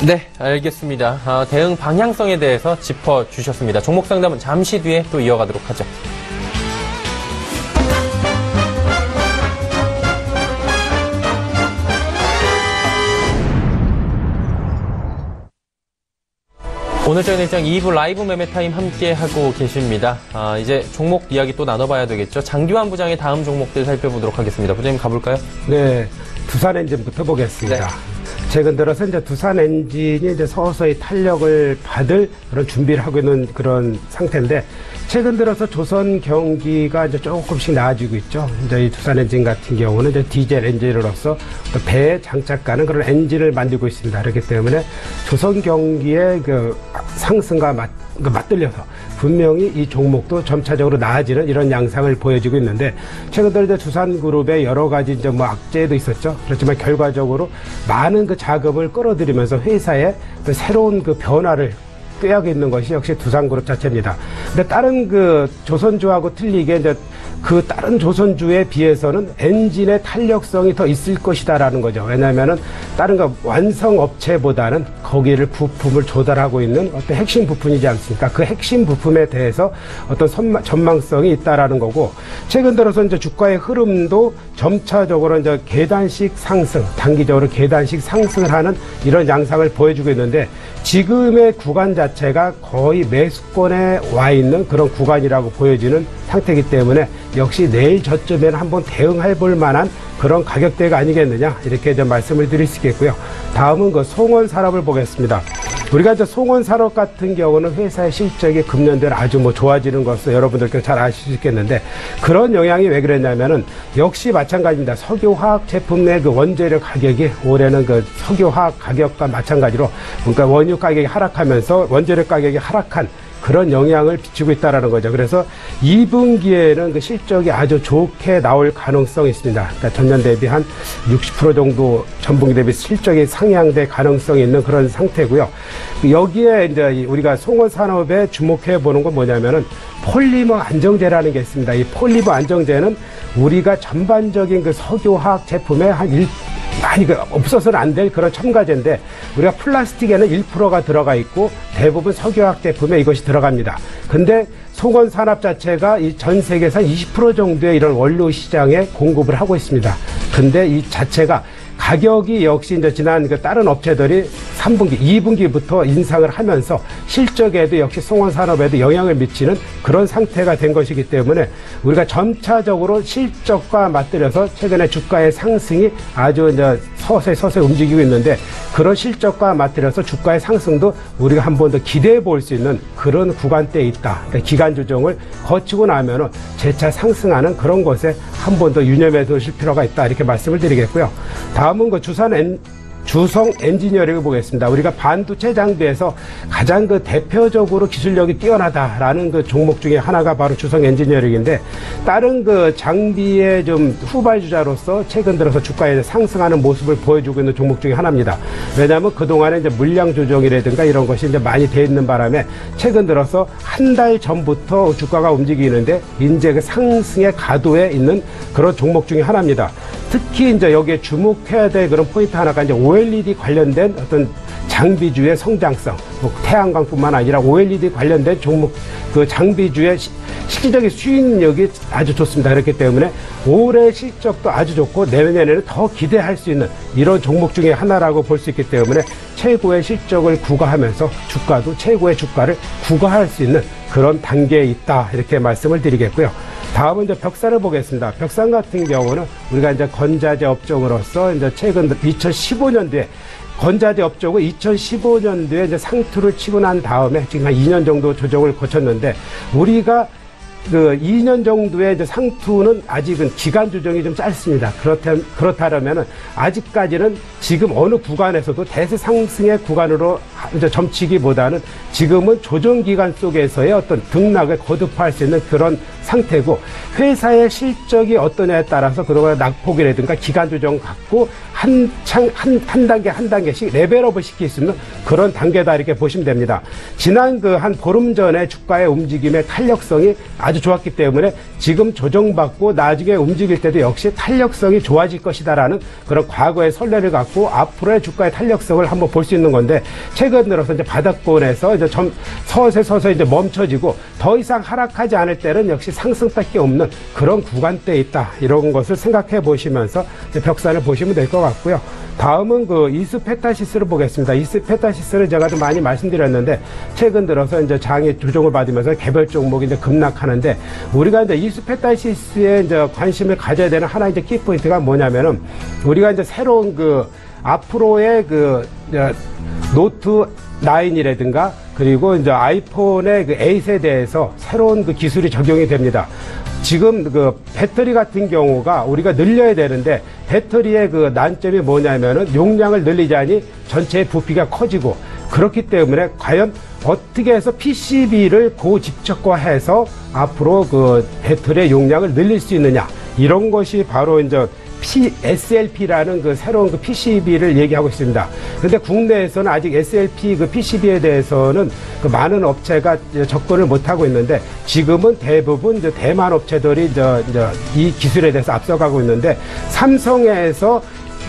네, 알겠습니다. 대응 방향성에 대해서 짚어주셨습니다. 종목 상담은 잠시 뒤에 또 이어가도록 하죠. 오늘적인 일정 2부 라이브 매매타임 함께하고 계십니다. 이제 종목 이야기 또 나눠봐야 되겠죠. 장규환 부장의 다음 종목들 살펴보도록 하겠습니다. 부장님 가볼까요? 네, 두산엔진부터 보겠습니다. 네. 최근 들어서 이제 두산엔진이 이제 서서히 탄력을 받을 그런 준비를 하고 있는 그런 상태인데, 최근 들어서 조선 경기가 이제 조금씩 나아지고 있죠. 이제 이 두산엔진 같은 경우는 이제 디젤 엔진으로서 또 배에 장착하는 그런 엔진을 만들고 있습니다. 그렇기 때문에 조선 경기의 그 상승과 맞들려서 분명히 이 종목도 점차적으로 나아지는 이런 양상을 보여주고 있는데, 최근 들어 이제 두산그룹의 여러 가지 이제 뭐 악재도 있었죠. 그렇지만 결과적으로 많은 그 자금을 끌어들이면서 회사에 또 새로운 그 변화를 꾀하고 있는 것이 역시 두산그룹 자체입니다. 근데 다른 그 조선주하고 틀리게 이제 그 다른 조선주에 비해서는 엔진의 탄력성이 더 있을 것이다라는 거죠. 왜냐하면은 다른 그 완성 업체보다는 거기를 부품을 조달하고 있는 어떤 핵심 부품이지 않습니까? 그 핵심 부품에 대해서 어떤 전망성이 있다라는 거고, 최근 들어서 이제 주가의 흐름도 점차적으로 이제 계단식 상승, 단기적으로 계단식 상승을 하는 이런 양상을 보여주고 있는데, 지금의 구간 자체가 거의 매수권에 와 있는 그런 구간이라고 보여지는 상태이기 때문에 역시 내일 저쯤에는 한번 대응해 볼 만한 그런 가격대가 아니겠느냐 이렇게 좀 말씀을 드릴 수 있겠고요. 다음은 그 송원 산업을 보겠습니다. 우리가 이제 송원 산업 같은 경우는 회사의 실적이 금년대로 아주 뭐 좋아지는 것을 여러분들께서 잘 아실 수 있겠는데 그런 영향이 왜 그랬냐면은 역시 마찬가지입니다. 석유화학 제품 내 그 원재료 가격이 올해는 그 석유화학 가격과 마찬가지로 그러니까 원유 가격이 하락하면서 원재료 가격이 하락한 그런 영향을 비추고 있다라는 거죠. 그래서 2분기에는 그 실적이 아주 좋게 나올 가능성이 있습니다. 그러니까 전년 대비 한 60% 정도 전분기 대비 실적이 상향될 가능성이 있는 그런 상태고요. 여기에 이제 우리가 송원 산업에 주목해 보는 건 뭐냐면은 폴리머 안정제라는 게 있습니다. 이 폴리머 안정제는 우리가 전반적인 그 석유화학 제품의 많이 없어서는 안 될 그런 첨가제인데 우리가 플라스틱에는 1%가 들어가 있고 대부분 석유화학 제품에 이것이 들어갑니다. 근데 송원 산업 자체가 이 전 세계에서 20% 정도의 이런 원료 시장에 공급을 하고 있습니다. 근데 이 자체가 가격이 역시 이제 지난 그 다른 업체들이 3분기, 2분기부터 인상을 하면서 실적에도 역시 송원 산업에도 영향을 미치는 그런 상태가 된 것이기 때문에 우리가 점차적으로 실적과 맞들여서 최근에 주가의 상승이 아주 이제 서서히 움직이고 있는데 그런 실적과 맞들여서 주가의 상승도 우리가 한 번 더 기대해 볼 수 있는 그런 구간대에 있다. 그러니까 기간 조정을 거치고 나면은 재차 상승하는 그런 것에 한 번 더 유념해 두실 필요가 있다. 이렇게 말씀을 드리겠고요. 다음은 그 주성 엔지니어링을 보겠습니다. 우리가 반도체 장비에서 가장 그 대표적으로 기술력이 뛰어나다라는 그 종목 중에 하나가 바로 주성 엔지니어링인데 다른 그 장비의 좀 후발주자로서 최근 들어서 주가에 상승하는 모습을 보여주고 있는 종목 중에 하나입니다. 왜냐하면 그동안에 이제 물량 조정이라든가 이런 것이 이제 많이 돼 있는 바람에 최근 들어서 한 달 전부터 주가가 움직이는데 이제 그 상승의 가도에 있는 그런 종목 중에 하나입니다. 특히 이제 여기에 주목해야 될 그런 포인트 하나가 이제 OLED 관련된 어떤 장비주의 성장성, 뭐 태양광뿐만 아니라 OLED 관련된 종목 그 장비주의 실질적인 수익력이 아주 좋습니다. 그렇기 때문에 올해 실적도 아주 좋고 내년에는 더 기대할 수 있는 이런 종목 중에 하나라고 볼 수 있기 때문에 최고의 실적을 구가하면서 주가도 최고의 주가를 구가할 수 있는 그런 단계에 있다. 이렇게 말씀을 드리겠고요. 다음은 이제 벽산을 보겠습니다. 벽산 같은 경우는 우리가 이제 건자재 업종으로서 이제 최근 2015년도에 건자재 업종은 2015년도에 이제 상투를 치고 난 다음에 지금 한 2년 정도 조정을 거쳤는데 우리가 그 2년 정도의 이제 상투는 아직은 기간 조정이 좀 짧습니다. 그렇다면은 아직까지는 지금 어느 구간에서도 대세 상승의 구간으로 이제 점치기보다는 지금은 조정 기간 속에서의 어떤 등락을 거듭할 수 있는 그런 상태고 회사의 실적이 어떠냐에 따라서 그동안 낙폭이라든가 기간 조정 갖고 한 단계씩 레벨업을 시킬 수 있는 그런 단계다 이렇게 보시면 됩니다. 지난 그 한 보름 전에 주가의 움직임의 탄력성이 아주 좋았기 때문에 지금 조정받고 나중에 움직일 때도 역시 탄력성이 좋아질 것이다라는 그런 과거의 선례를 갖고 앞으로의 주가의 탄력성을 한번 볼 수 있는 건데 최근 들어서 이제 바닥권에서 이제 서서히 이제 멈춰지고 더 이상 하락하지 않을 때는 역시 상승밖에 없는 그런 구간대에 있다. 이런 것을 생각해 보시면서 이제 벽산을 보시면 될 것 같고요. 다음은 그 이스페타시스를 보겠습니다. 이스페타시스를 제가 좀 많이 말씀드렸는데 최근 들어서 이제 장이 조정을 받으면서 개별 종목이 이제 급락하는데 우리가 이제 이스페타시스에 이제 관심을 가져야 되는 하나 이제 키포인트가 뭐냐면은 우리가 이제 새로운 그 앞으로의 그 노트 9이라든가 그리고 이제 아이폰의 그 8에 대해서 새로운 그 기술이 적용이 됩니다. 지금 그 배터리 같은 경우가 우리가 늘려야 되는데 배터리의 그 난점이 뭐냐면은 용량을 늘리자니 전체의 부피가 커지고 그렇기 때문에 과연 어떻게 해서 PCB를 고집적화해서 앞으로 그 배터리의 용량을 늘릴 수 있느냐 이런 것이 바로 이제 SLP라는 그 새로운 그 PCB를 얘기하고 있습니다. 그런데 국내에서는 아직 SLP 그 PCB에 대해서는 그 많은 업체가 접근을 못하고 있는데 지금은 대부분 이제 대만 업체들이 이제 이 기술에 대해서 앞서가고 있는데 삼성에서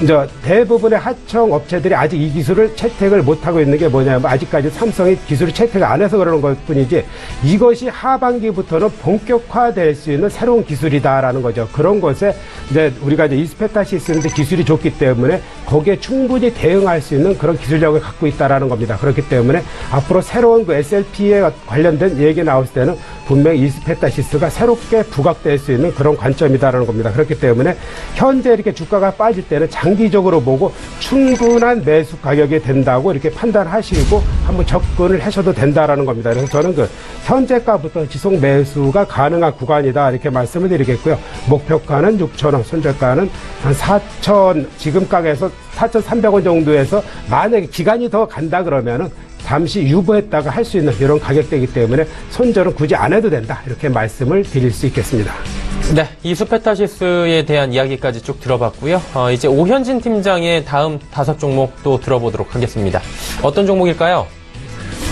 이제 대부분의 하청 업체들이 아직 이 기술을 채택을 못하고 있는 게 뭐냐면 아직까지 삼성이 기술을 채택을 안 해서 그러는 것 뿐이지 이것이 하반기부터는 본격화될 수 있는 새로운 기술이다라는 거죠. 그런 것에 이제 우리가 이제 이스페타시스인데 기술이 좋기 때문에 거기에 충분히 대응할 수 있는 그런 기술력을 갖고 있다라는 겁니다. 그렇기 때문에 앞으로 새로운 그 SLP에 관련된 얘기 나올 때는 분명히 이스페타시스가 새롭게 부각될 수 있는 그런 관점이다라는 겁니다. 그렇기 때문에 현재 이렇게 주가가 빠질 때는 장기적으로 보고 충분한 매수 가격이 된다고 이렇게 판단하시고 한번 접근을 하셔도 된다라는 겁니다. 그래서 저는 그 현재가부터 지속 매수가 가능한 구간이다 이렇게 말씀을 드리겠고요. 목표가는 6,000원, 손절가는 한 4,000 지금 가격에서 4,300원 정도에서 만약에 기간이 더 간다 그러면은 잠시 유보했다가 할 수 있는 이런 가격대이기 때문에 손절은 굳이 안 해도 된다 이렇게 말씀을 드릴 수 있겠습니다. 네, 이스페타시스에 대한 이야기까지 쭉 들어봤고요. 이제 오현진 팀장의 다음 5종목 또 들어보도록 하겠습니다. 어떤 종목일까요?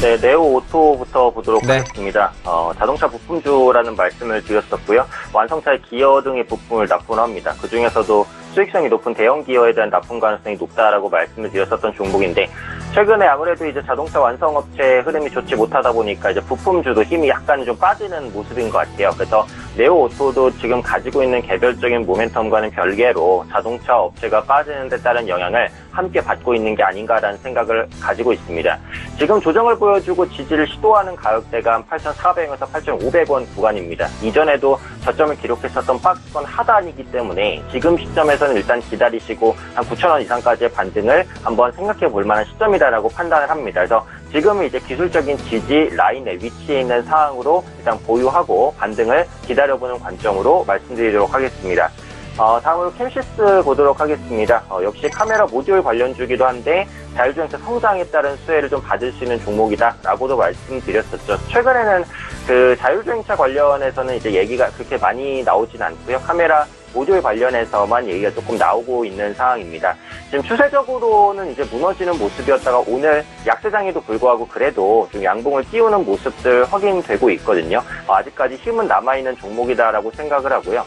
네, 네오 오토부터 보도록 네. 하겠습니다. 자동차 부품주라는 말씀을 드렸었고요. 완성차의 기어 등의 부품을 납품합니다. 그 중에서도 수익성이 높은 대형 기어에 대한 납품 가능성이 높다라고 말씀을 드렸었던 종목인데 최근에 아무래도 이제 자동차 완성업체의 흐름이 좋지 못하다 보니까 이제 부품주도 힘이 약간 좀 빠지는 모습인 것 같아요. 그래서 네오 오토도 지금 가지고 있는 개별적인 모멘텀과는 별개로 자동차 업체가 빠지는 데 따른 영향을 함께 받고 있는 게 아닌가라는 생각을 가지고 있습니다. 지금 조정을 보여주고 지지를 시도하는 가격대가 한 8,400원에서 8,500원 구간입니다. 이전에도 저점을 기록했었던 박스권 하단이기 때문에 지금 시점에서는 일단 기다리시고 한 9,000원 이상까지의 반등을 한번 생각해 볼 만한 시점이다라고 판단을 합니다. 그래서 지금은 이제 기술적인 지지 라인에 위치해 있는 상황으로 일단 보유하고 반등을 기다려보는 관점으로 말씀드리도록 하겠습니다. 다음으로 캠시스 보도록 하겠습니다. 역시 카메라 모듈 관련주기도 한데 자율주행차 성장에 따른 수혜를 좀 받을 수 있는 종목이다라고도 말씀드렸었죠. 최근에는 그 자율주행차 관련해서는 이제 얘기가 그렇게 많이 나오진 않고요. 카메라 모듈 관련해서만 얘기가 조금 나오고 있는 상황입니다. 지금 추세적으로는 이제 무너지는 모습이었다가 오늘 약세장에도 불구하고 그래도 좀 양봉을 띄우는 모습들 확인되고 있거든요. 아직까지 힘은 남아있는 종목이다라고 생각을 하고요.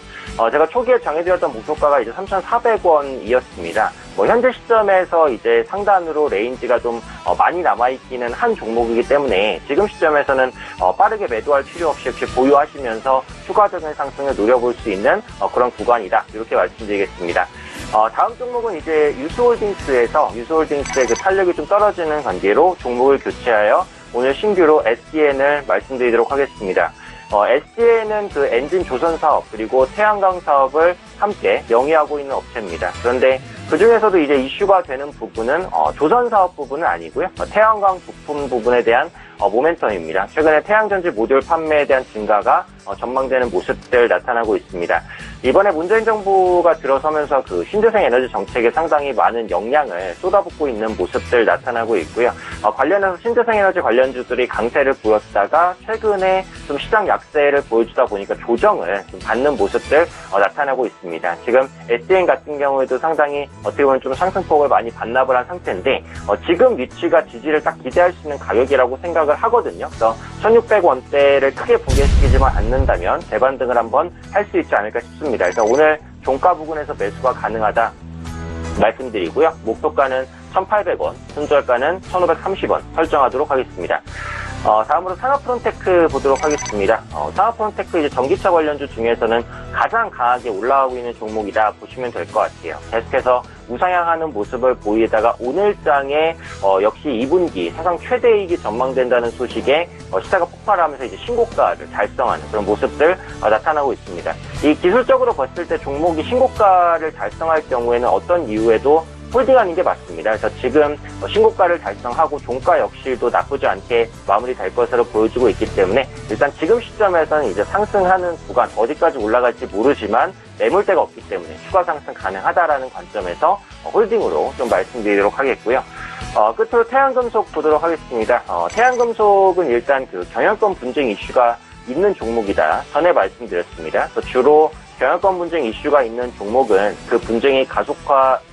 제가 초기에 정해드렸던 목표가가 이제 3,400원이었습니다. 현재 시점에서 이제 상단으로 레인지가 좀 많이 남아있기는 한 종목이기 때문에 지금 시점에서는 빠르게 매도할 필요 없이 이렇게 보유하시면서 추가적인 상승을 노려볼 수 있는 그런 구간이다. 이렇게 말씀드리겠습니다. 다음 종목은 이제 유스홀딩스에서 유스홀딩스의 그 탄력이 좀 떨어지는 관계로 종목을 교체하여 오늘 신규로 SDN을 말씀드리도록 하겠습니다. SDN은 그 엔진 조선 사업 그리고 태양광 사업을 함께 영위하고 있는 업체입니다. 그런데 그 중에서도 이제 이슈가 되는 부분은 조선 사업 부분은 아니고요. 태양광 부품 부분에 대한 모멘텀입니다. 최근에 태양전지 모듈 판매에 대한 증가가 전망되는 모습들 나타나고 있습니다. 이번에 문재인 정부가 들어서면서 그 신재생 에너지 정책에 상당히 많은 역량을 쏟아붓고 있는 모습들 나타나고 있고요. 관련해서 신재생 에너지 관련주들이 강세를 보였다가 최근에 좀 시장 약세를 보여주다 보니까 조정을 좀 받는 모습들 나타나고 있습니다. 지금 SDN 같은 경우에도 상당히 어떻게 보면 좀 상승폭을 많이 반납을 한 상태인데 지금 위치가 지지를 딱 기대할 수 있는 가격이라고 생각을 하거든요. 그래서 1,600원대를 크게 붕괴시키지만 않는다면 재반등을 한번 할 수 있지 않을까 싶습니다. 그래서 오늘 종가 부근에서 매수가 가능하다 말씀드리고요. 목표가는 1,800원, 손절가는 1,530원 설정하도록 하겠습니다. 다음으로 산업프론테크 보도록 하겠습니다. 산업프론테크 이제 전기차 관련주 중에서는 가장 강하게 올라가고 있는 종목이다 보시면 될 것 같아요. 계속해서 우상향하는 모습을 보이다가 오늘장에 역시 2분기 사상 최대이익이 전망된다는 소식에 시세가 폭발하면서 이제 신고가를 달성하는 그런 모습들 나타나고 있습니다. 이 기술적으로 봤을 때 종목이 신고가를 달성할 경우에는 어떤 이유에도 홀딩하는 게 맞습니다. 그래서 지금 신고가를 달성하고 종가 역시도 나쁘지 않게 마무리될 것으로 보여주고 있기 때문에 일단 지금 시점에서는 이제 상승하는 구간 어디까지 올라갈지 모르지만 매물대가 없기 때문에 추가 상승 가능하다라는 관점에서 홀딩으로 좀 말씀드리도록 하겠고요. 끝으로 태양금속 보도록 하겠습니다. 태양금속은 일단 그 경영권 분쟁 이슈가 있는 종목이다. 전에 말씀드렸습니다. 주로 경영권 분쟁 이슈가 있는 종목은 그 분쟁이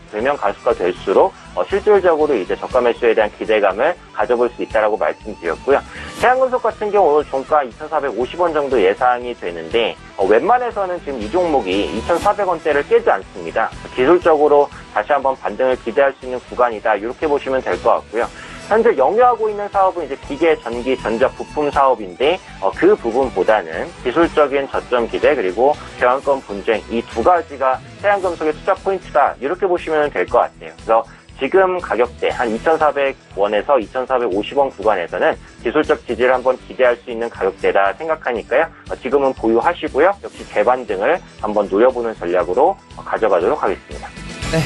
되면 가속화될수록 실질적으로 이제 저가 매수에 대한 기대감을 가져볼 수 있다라고 말씀드렸고요. 태양금속 같은 경우 오늘 종가 2,450원 정도 예상이 되는데 웬만해서는 지금 이 종목이 2,400원대를 깨지 않습니다. 기술적으로 다시 한번 반등을 기대할 수 있는 구간이다. 이렇게 보시면 될 것 같고요. 현재 영위하고 있는 사업은 이제 기계, 전기, 전자, 부품 사업인데 그 부분보다는 기술적인 저점 기대 그리고 교환권 분쟁 이 두 가지가 태양금속의 투자 포인트다. 이렇게 보시면 될 것 같아요. 그래서 지금 가격대 한 2,400원에서 2,450원 구간에서는 기술적 지지를 한번 기대할 수 있는 가격대다 생각하니까요. 지금은 보유하시고요. 역시 재반등을 한번 노려보는 전략으로 가져가도록 하겠습니다. 네,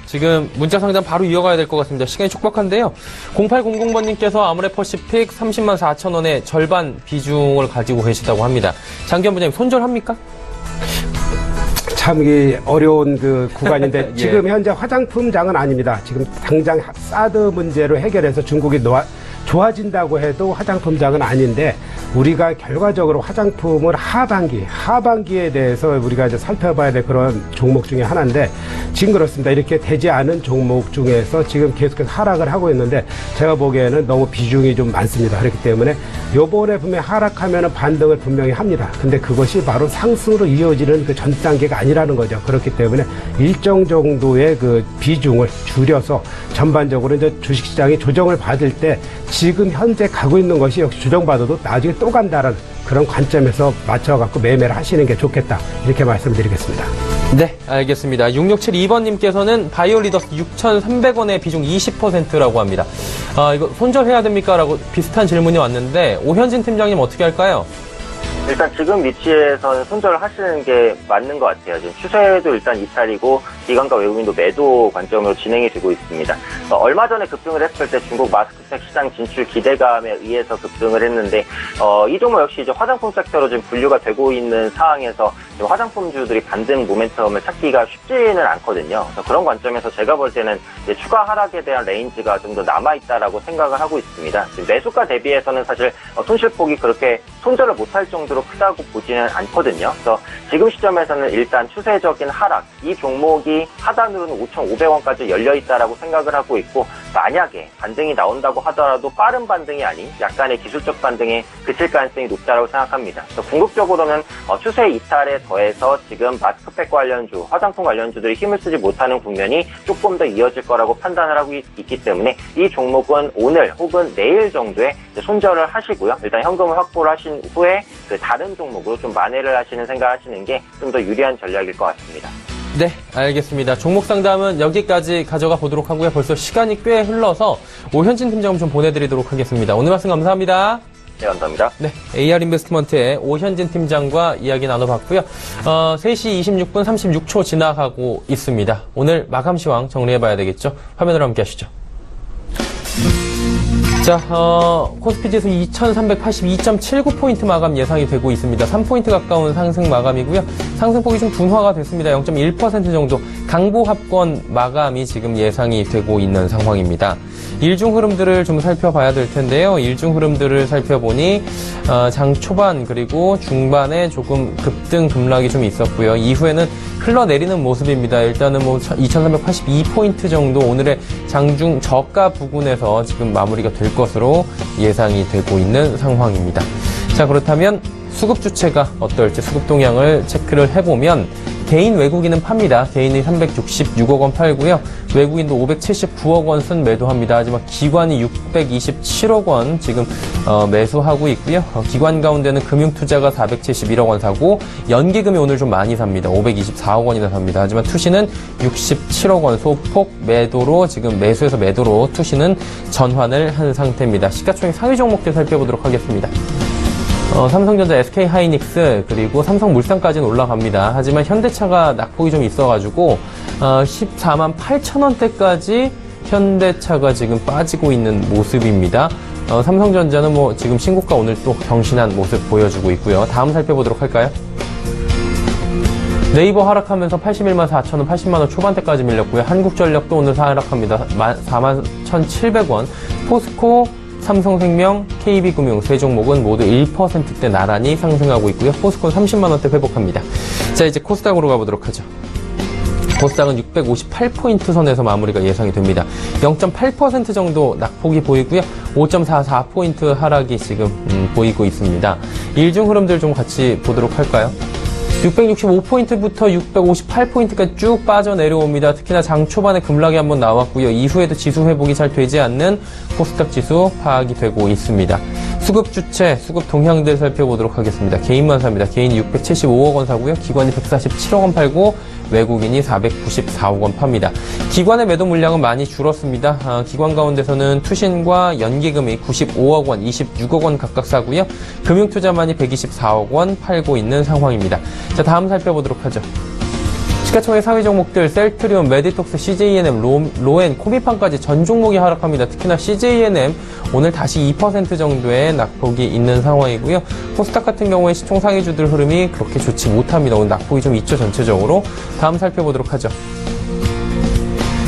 지금 문자 상담 바로 이어가야 될 것 같습니다. 시간이 촉박한데요. 0800번님께서 아모레퍼시픽 30만 4천 원의 절반 비중을 가지고 계시다고 합니다. 장기현 부장님 손절합니까? 참 어려운 그 구간인데 예. 지금 현재 화장품장은 아닙니다. 지금 당장 사드 문제로 해결해서 중국이 좋아진다고 해도 화장품장은 아닌데 우리가 결과적으로 화장품을 하반기에 대해서 우리가 이제 살펴봐야 될 그런 종목 중에 하나인데 지금 그렇습니다. 이렇게 되지 않은 종목 중에서 지금 계속해서 하락을 하고 있는데 제가 보기에는 너무 비중이 좀 많습니다. 그렇기 때문에 요번에 분명히 하락하면은 반등을 분명히 합니다. 근데 그것이 바로 상승으로 이어지는 그 전 단계가 아니라는 거죠. 그렇기 때문에 일정 정도의 그 비중을 줄여서 전반적으로 이제 주식시장이 조정을 받을 때 지금 현재 가고 있는 것이 역시 조정받아도 나중에 또 간다는 그런 관점에서 맞춰갖고 매매를 하시는 게 좋겠다. 이렇게 말씀드리겠습니다. 네, 알겠습니다. 6672번님께서는 바이오리더스 6,300원의 비중 20%라고 합니다. 이거 손절해야 됩니까? 라고 비슷한 질문이 왔는데 오현진 팀장님 어떻게 할까요? 일단 지금 위치에서는 손절을 하시는 게 맞는 것 같아요. 지금 추세도 일단 이탈이고 기관과 외국인도 매도 관점으로 진행이 되고 있습니다. 얼마 전에 급등을 했을 때 중국 마스크팩 시장 진출 기대감에 의해서 급등을 했는데 이 종목 역시 이제 화장품 섹터로 지금 분류가 되고 있는 상황에서 화장품주들이 반등 모멘텀을 찾기가 쉽지는 않거든요. 그래서 그런 관점에서 제가 볼 때는 이제 추가 하락에 대한 레인지가 좀 더 남아있다라고 생각을 하고 있습니다. 지금 매수가 대비해서는 사실 손실폭이 그렇게 손절을 못할 정도로 크다고 보지는 않거든요. 그래서 지금 시점에서는 일단 추세적인 하락, 이 종목이 하단으로는 5,500원까지 열려있다라고 생각을 하고 있고 만약에 반등이 나온다고 하더라도 빠른 반등이 아닌 약간의 기술적 반등에 그칠 가능성이 높다고 생각합니다. 그래서 궁극적으로는 추세 이탈에 더해서 지금 마스크팩 관련주, 화장품 관련주들이 힘을 쓰지 못하는 국면이 조금 더 이어질 거라고 판단을 하고 있기 때문에 이 종목은 오늘 혹은 내일 정도에 손절을 하시고요. 일단 현금을 확보를 하신 후에 그 다른 종목으로 좀 만회를 하시는 생각하시는 게 좀 더 유리한 전략일 것 같습니다. 네, 알겠습니다. 종목 상담은 여기까지 가져가 보도록 하고요. 벌써 시간이 꽤 흘러서 오현진 팀장 좀 보내드리도록 하겠습니다. 오늘 말씀 감사합니다. 네, 감사합니다. 네, AR 인베스트먼트의 오현진 팀장과 이야기 나눠봤고요. 3시 26분 36초 지나가고 있습니다. 오늘 마감 시황 정리해봐야 되겠죠? 화면으로 함께 하시죠. 자, 코스피 지수 2382.79포인트 마감 예상이 되고 있습니다. 3포인트 가까운 상승 마감이고요. 상승폭이 좀 둔화가 됐습니다. 0.1% 정도 강보합권 마감이 지금 예상이 되고 있는 상황입니다. 일중 흐름들을 좀 살펴봐야 될 텐데요. 일중 흐름들을 살펴보니 장 초반 그리고 중반에 조금 급등 급락이 좀 있었고요. 이후에는 흘러내리는 모습입니다. 일단은 뭐 2382포인트 정도 오늘의 장중 저가 부근에서 지금 마무리가 될 것으로 예상이 되고 있는 상황입니다. 자, 그렇다면 수급 주체가 어떨지 수급 동향을 체크를 해보면 개인 외국인은 팝니다. 개인이 366억 원 팔고요. 외국인도 579억 원 순 매도합니다. 하지만 기관이 627억 원 지금 매수하고 있고요. 기관 가운데는 금융투자가 471억 원 사고 연기금이 오늘 좀 많이 삽니다. 524억 원이나 삽니다. 하지만 투시는 67억 원 소폭 매도로 지금 매수에서 매도로 투시는 전환을 한 상태입니다. 시가총액 상위 종목들 살펴보도록 하겠습니다. 삼성전자, SK하이닉스 그리고 삼성물산까지는 올라갑니다. 하지만 현대차가 낙폭이 좀 있어가지고 14만 8천 원대까지 현대차가 지금 빠지고 있는 모습입니다. 삼성전자는 뭐 지금 신고가 오늘 또 경신한 모습 보여주고 있고요. 다음 살펴보도록 할까요? 네이버 하락하면서 81만 4천 원, 80만 원 초반대까지 밀렸고요. 한국전력도 오늘 하락합니다. 4만 1,700원. 포스코, 삼성생명, KB금융 세 종목은 모두 1%대 나란히 상승하고 있고요. 포스코는 30만 원대 회복합니다. 자, 이제 코스닥으로 가보도록 하죠. 코스닥은 658포인트 선에서 마무리가 예상이 됩니다. 0.8% 정도 낙폭이 보이고요. 5.44포인트 하락이 지금 보이고 있습니다. 일중 흐름들 좀 같이 보도록 할까요? 665포인트부터 658포인트까지 쭉 빠져내려옵니다. 특히나 장 초반에 급락이 한번 나왔고요. 이후에도 지수 회복이 잘 되지 않는 코스닥 지수 파악이 되고 있습니다. 수급 주체, 수급 동향들 살펴보도록 하겠습니다. 개인만 삽니다. 개인이 675억 원 사고요. 기관이 147억 원 팔고 외국인이 494억 원 팝니다. 기관의 매도 물량은 많이 줄었습니다. 기관 가운데서는 투신과 연기금이 95억 원, 26억 원 각각 사고요. 금융투자만이 124억 원 팔고 있는 상황입니다. 자, 다음 살펴보도록 하죠. 시가총액 상위 종목들 셀트리온, 메디톡스, CJENM, 로엔, 코미판까지 전 종목이 하락합니다. 특히나 CJENM 오늘 다시 2% 정도의 낙폭이 있는 상황이고요. 코스닥 같은 경우에 시총 상위주들 흐름이 그렇게 좋지 못합니다. 오늘 낙폭이 좀 있죠, 전체적으로. 다음 살펴보도록 하죠.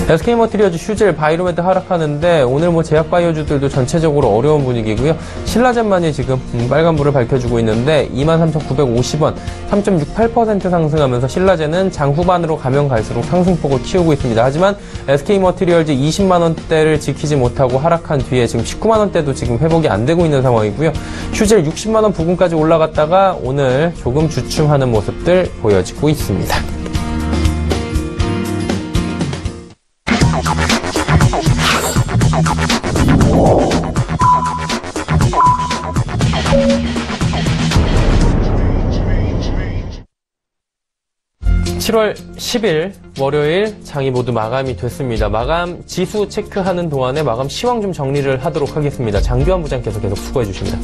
SK머티리얼즈, 슈젤, 바이로메드 하락하는데 오늘 제약바이오주들도 전체적으로 어려운 분위기고요. 신라젠만이 지금 빨간불을 밝혀주고 있는데 23,950원, 3.68% 상승하면서 신라젠은 장 후반으로 가면 갈수록 상승폭을 키우고 있습니다. 하지만 SK머티리얼즈 20만원대를 지키지 못하고 하락한 뒤에 지금 19만원대도 지금 회복이 안 되고 있는 상황이고요. 슈젤 60만원 부근까지 올라갔다가 오늘 조금 주춤하는 모습들 보여지고 있습니다. (7월 10일) 월요일 장이 모두 마감이 됐습니다. 마감 지수 체크하는 동안에 마감 시황 좀 정리를 하도록 하겠습니다. 장규환 부장께서 계속 수고해 주십니다.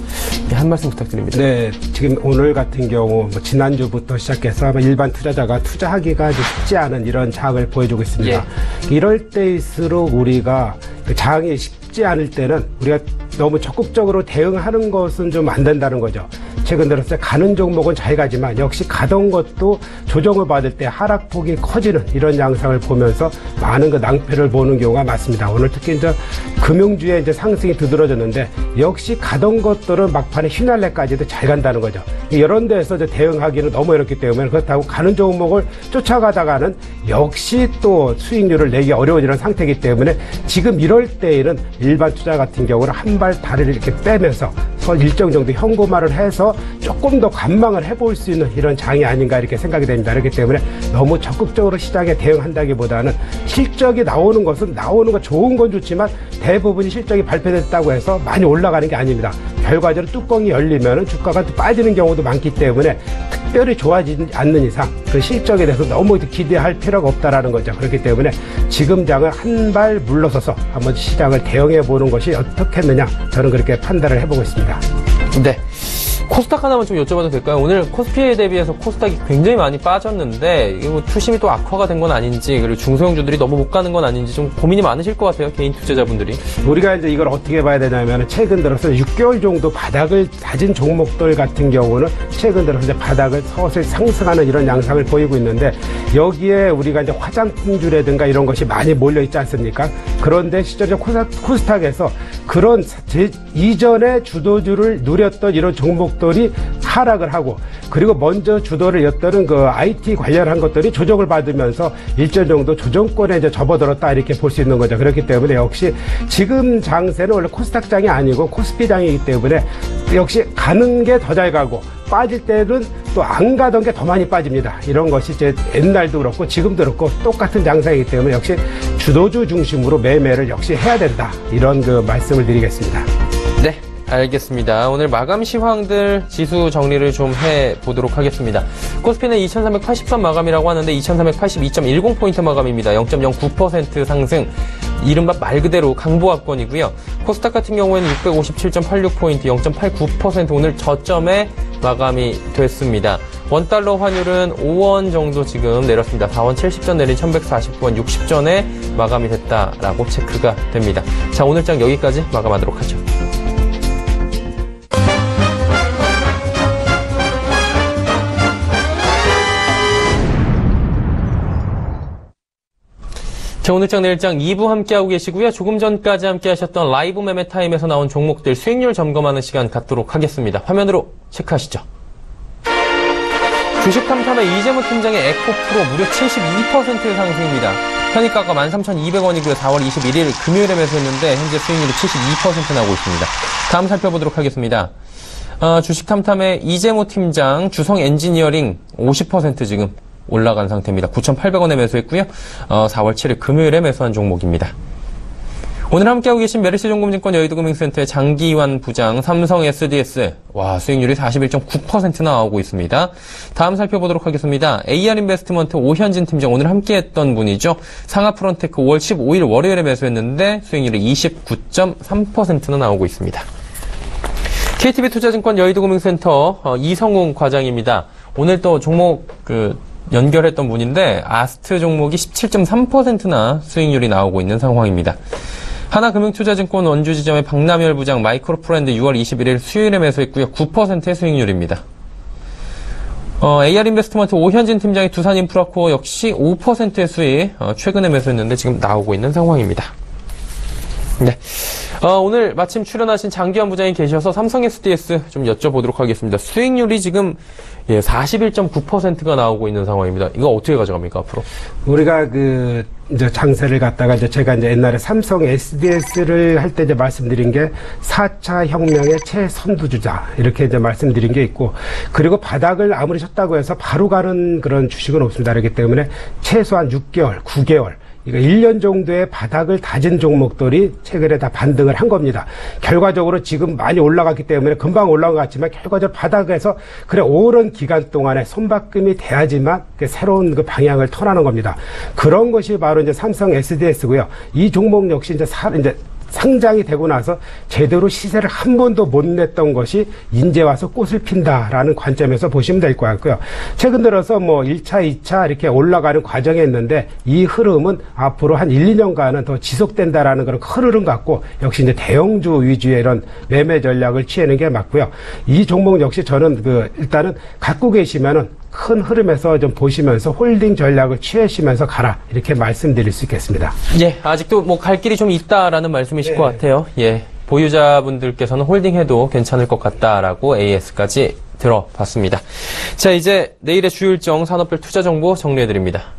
한 말씀 부탁드립니다. 네, 지금 오늘 같은 경우 지난주부터 시작해서 일반 투자자가 투자하기가 쉽지 않은 이런 장을 보여주고 있습니다. 예. 이럴 때일수록 우리가 장이 쉽지 않을 때는 우리가 너무 적극적으로 대응하는 것은 좀 안 된다는 거죠. 최근 들어서 가는 종목은 잘 가지만 역시 가던 것도 조정을 받을 때 하락폭이 커지는 이런 양상을 보면서 많은 낭패를 보는 경우가 많습니다. 오늘 특히 이제 금융주에 상승이 두드러졌는데 역시 가던 것들은 막판에 휘날레까지도 잘 간다는 거죠. 이런 데서 대응하기는 너무 어렵기 때문에 그렇다고 가는 종목을 쫓아가다가는 역시 또 수익률을 내기 어려운 이런 상태이기 때문에 지금 이럴 때에는 일반 투자 같은 경우는 한 발 다리를 이렇게 빼면서 일정 정도 현금화를 해서 조금 더 관망을 해볼 수 있는 이런 장이 아닌가 이렇게 생각이 됩니다. 그렇기 때문에 너무 적극적으로 시장에 대응한다기보다는 실적이 나오는 것은 나오는 거 좋은 건 좋지만 대부분이 실적이 발표됐다고 해서 많이 올라가는 게 아닙니다. 결과적으로 뚜껑이 열리면 주가가 또 빠지는 경우도 많기 때문에 특별히 좋아지지 않는 이상 그 실적에 대해서 너무 기대할 필요가 없다라는 거죠. 그렇기 때문에 지금 장을 한 발 물러서서 한번 시장을 대응해 보는 것이 어떻겠느냐 저는 그렇게 판단을 해보고 있습니다. 네. 코스닥 하나만 좀 여쭤봐도 될까요? 오늘 코스피에 대비해서 코스닥이 굉장히 많이 빠졌는데 이게 투심이 또 악화가 된 건 아닌지 그리고 중소형주들이 너무 못 가는 건 아닌지 좀 고민이 많으실 것 같아요. 개인 투자자분들이. 우리가 이제 이걸 어떻게 봐야 되냐면 최근 들어서 6개월 정도 바닥을 다진 종목들 같은 경우는 최근 들어서 이제 바닥을 서서히 상승하는 이런 양상을 보이고 있는데 여기에 우리가 이제 화장품주라든가 이런 것이 많이 몰려 있지 않습니까? 그런데 실제로 코스닥에서 그런 이전에 주도주를 누렸던 이런 종목들이 하락을 하고 그리고 먼저 주도를 였던 그 IT 관련한 것들이 조정을 받으면서 일정 정도 조정권에 이제 접어들었다 이렇게 볼 수 있는 거죠. 그렇기 때문에 역시 지금 장세는 원래 코스닥장이 아니고 코스피장이기 때문에 역시 가는 게 더 잘 가고 빠질 때는 또 안 가던 게 더 많이 빠집니다. 이런 것이 이제 옛날도 그렇고 지금도 그렇고 똑같은 장사이기 때문에 역시 주도주 중심으로 매매를 역시 해야 된다. 이런 그 말씀을 드리겠습니다. 네. 알겠습니다. 오늘 마감 시황들 지수 정리를 좀 해보도록 하겠습니다. 코스피는 2380선 마감이라고 하는데 2382.10포인트 마감입니다. 0.09% 상승. 이른바 말 그대로 강보합권이고요. 코스닥 같은 경우에는 657.86포인트, 0.89% 오늘 저점에 마감이 됐습니다. 원달러 환율은 5원 정도 지금 내렸습니다. 4원 70전 내린 1149원 60전에 마감이 됐다라고 체크가 됩니다. 자, 오늘 장 여기까지 마감하도록 하죠. 자, 오늘장 내일장 2부 함께하고 계시고요. 조금 전까지 함께하셨던 라이브 매매타임에서 나온 종목들 수익률 점검하는 시간 갖도록 하겠습니다. 화면으로 체크하시죠. 주식탐탐의 이재무 팀장의 에코프로 무려 72%의 상승입니다. 현익가가 13,200원이고요. 4월 21일 금요일에 매수했는데 현재 수익률이 72% 나오고 있습니다. 다음 살펴보도록 하겠습니다. 주식탐탐의 이재모 팀장, 주성 엔지니어링 50% 지금 올라간 상태입니다. 9,800원에 매수했고요. 4월 7일 금요일에 매수한 종목입니다. 오늘 함께하고 계신 메르시종금증권 여의도금융센터의 장기환 부장, 삼성 SDS. 와, 수익률이 41.9% 나오고 있습니다. 다음 살펴보도록 하겠습니다. AR인베스트먼트 오현진 팀장, 오늘 함께했던 분이죠. 상하프론테크 5월 15일 월요일에 매수했는데 수익률이 29.3%나 나오고 있습니다. KTB투자증권 여의도금융센터 이성웅 과장입니다. 오늘 또 종목 연결했던 분인데 아스트 종목이 17.3%나 수익률이 나오고 있는 상황입니다. 하나금융투자증권 원주지점의 박남열 부장, 마이크로프렌드 6월 21일 수요일에 매수했고요. 9%의 수익률입니다. AR인베스트먼트 오현진 팀장의 두산인프라코어 역시 5%의 수익 최근에 매수했는데 지금 나오고 있는 상황입니다. 네. 오늘 마침 출연하신 장기환 부장이 계셔서 삼성 SDS 좀 여쭤보도록 하겠습니다. 수익률이 지금 41.9%가 나오고 있는 상황입니다. 이거 어떻게 가져갑니까, 앞으로? 우리가 이제 장세를 갖다가 제가 옛날에 삼성 SDS를 할 때 말씀드린 게 4차 혁명의 최선두주자 이렇게 말씀드린 게 있고, 그리고 바닥을 아무리 쳤다고 해서 바로 가는 그런 주식은 없습니다. 그렇기 때문에 최소한 6개월, 9개월, 그러니까 1년 정도의 바닥을 다진 종목들이 최근에 다 반등을 한 겁니다. 결과적으로 지금 많이 올라갔기 때문에 금방 올라간 것 같지만 결과적으로 바닥에서 오랜 기간 동안에 손바꿈이 돼야지만 새로운 방향을 턴하는 겁니다. 그런 것이 바로 이제 삼성 SDS고요. 이 종목 역시 이제 상장이 되고 나서 제대로 시세를 한 번도 못 냈던 것이 이제 와서 꽃을 핀다라는 관점에서 보시면 될 것 같고요. 최근 들어서 1차, 2차 이렇게 올라가는 과정에 있는데 이 흐름은 앞으로 한 1, 2년간은 더 지속된다라는 그런 흐름 같고, 역시 이제 대형주 위주의 이런 매매 전략을 취하는 게 맞고요. 이 종목 역시 저는 일단은 갖고 계시면은 큰 흐름에서 좀 보시면서 홀딩 전략을 취하시면서 가라, 이렇게 말씀드릴 수 있겠습니다. 예, 아직도 갈 길이 좀 있다라는 말씀이실 것 같아요. 예, 보유자분들께서는 홀딩해도 괜찮을 것 같다라고 AS까지 들어봤습니다. 자, 이제 내일의 주요 일정 산업별 투자 정보 정리해드립니다.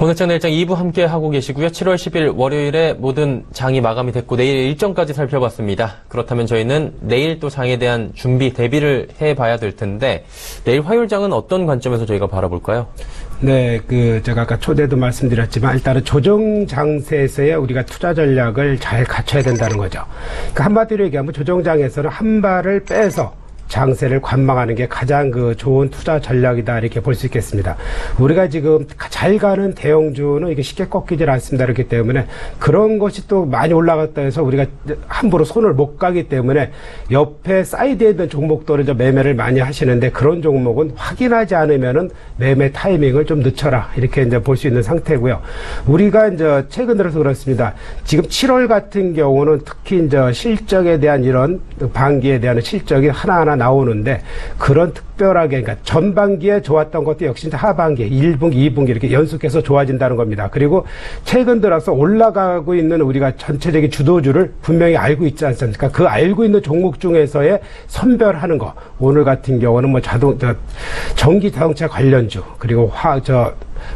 오늘장 내일장 2부 함께 하고 계시고요. 7월 10일 월요일에 모든 장이 마감이 됐고 내일 일정까지 살펴봤습니다. 그렇다면 저희는 내일 또 장에 대한 준비, 대비를 해봐야 될 텐데 내일 화요일장은 어떤 관점에서 저희가 바라볼까요? 네, 제가 아까 초대도 말씀드렸지만 일단은 조정 장세에서의 우리가 투자 전략을 잘 갖춰야 된다는 거죠. 그러니까 한마디로 얘기하면 조정장에서는 한 발을 빼서 장세를 관망하는 게 가장 좋은 투자 전략이다 이렇게 볼 수 있겠습니다. 우리가 지금 잘 가는 대형주는 이게 쉽게 꺾이질 않습니다. 그렇기 때문에 그런 것이 또 많이 올라갔다 해서 우리가 함부로 손을 못 가기 때문에 옆에 사이드에 있는 종목들을 매매를 많이 하시는데 그런 종목은 확인하지 않으면은 매매 타이밍을 좀 늦춰라 이렇게 이제 볼 수 있는 상태고요. 우리가 이제 최근 들어서 그렇습니다. 지금 7월 같은 경우는 특히 이제 실적에 대한 이런 반기에 대한 실적이 하나하나 나오는데 그런 특별하게 그러니까 전반기에 좋았던 것도 역시 이제 하반기에 1분기, 2분기 이렇게 연속해서 좋아진다는 겁니다. 그리고 최근 들어서 올라가고 있는 우리가 전체적인 주도주를 분명히 알고 있지 않습니까? 그 알고 있는 종목 중에서의 선별하는 거. 오늘 같은 경우는 뭐 전기 자동차 관련주 그리고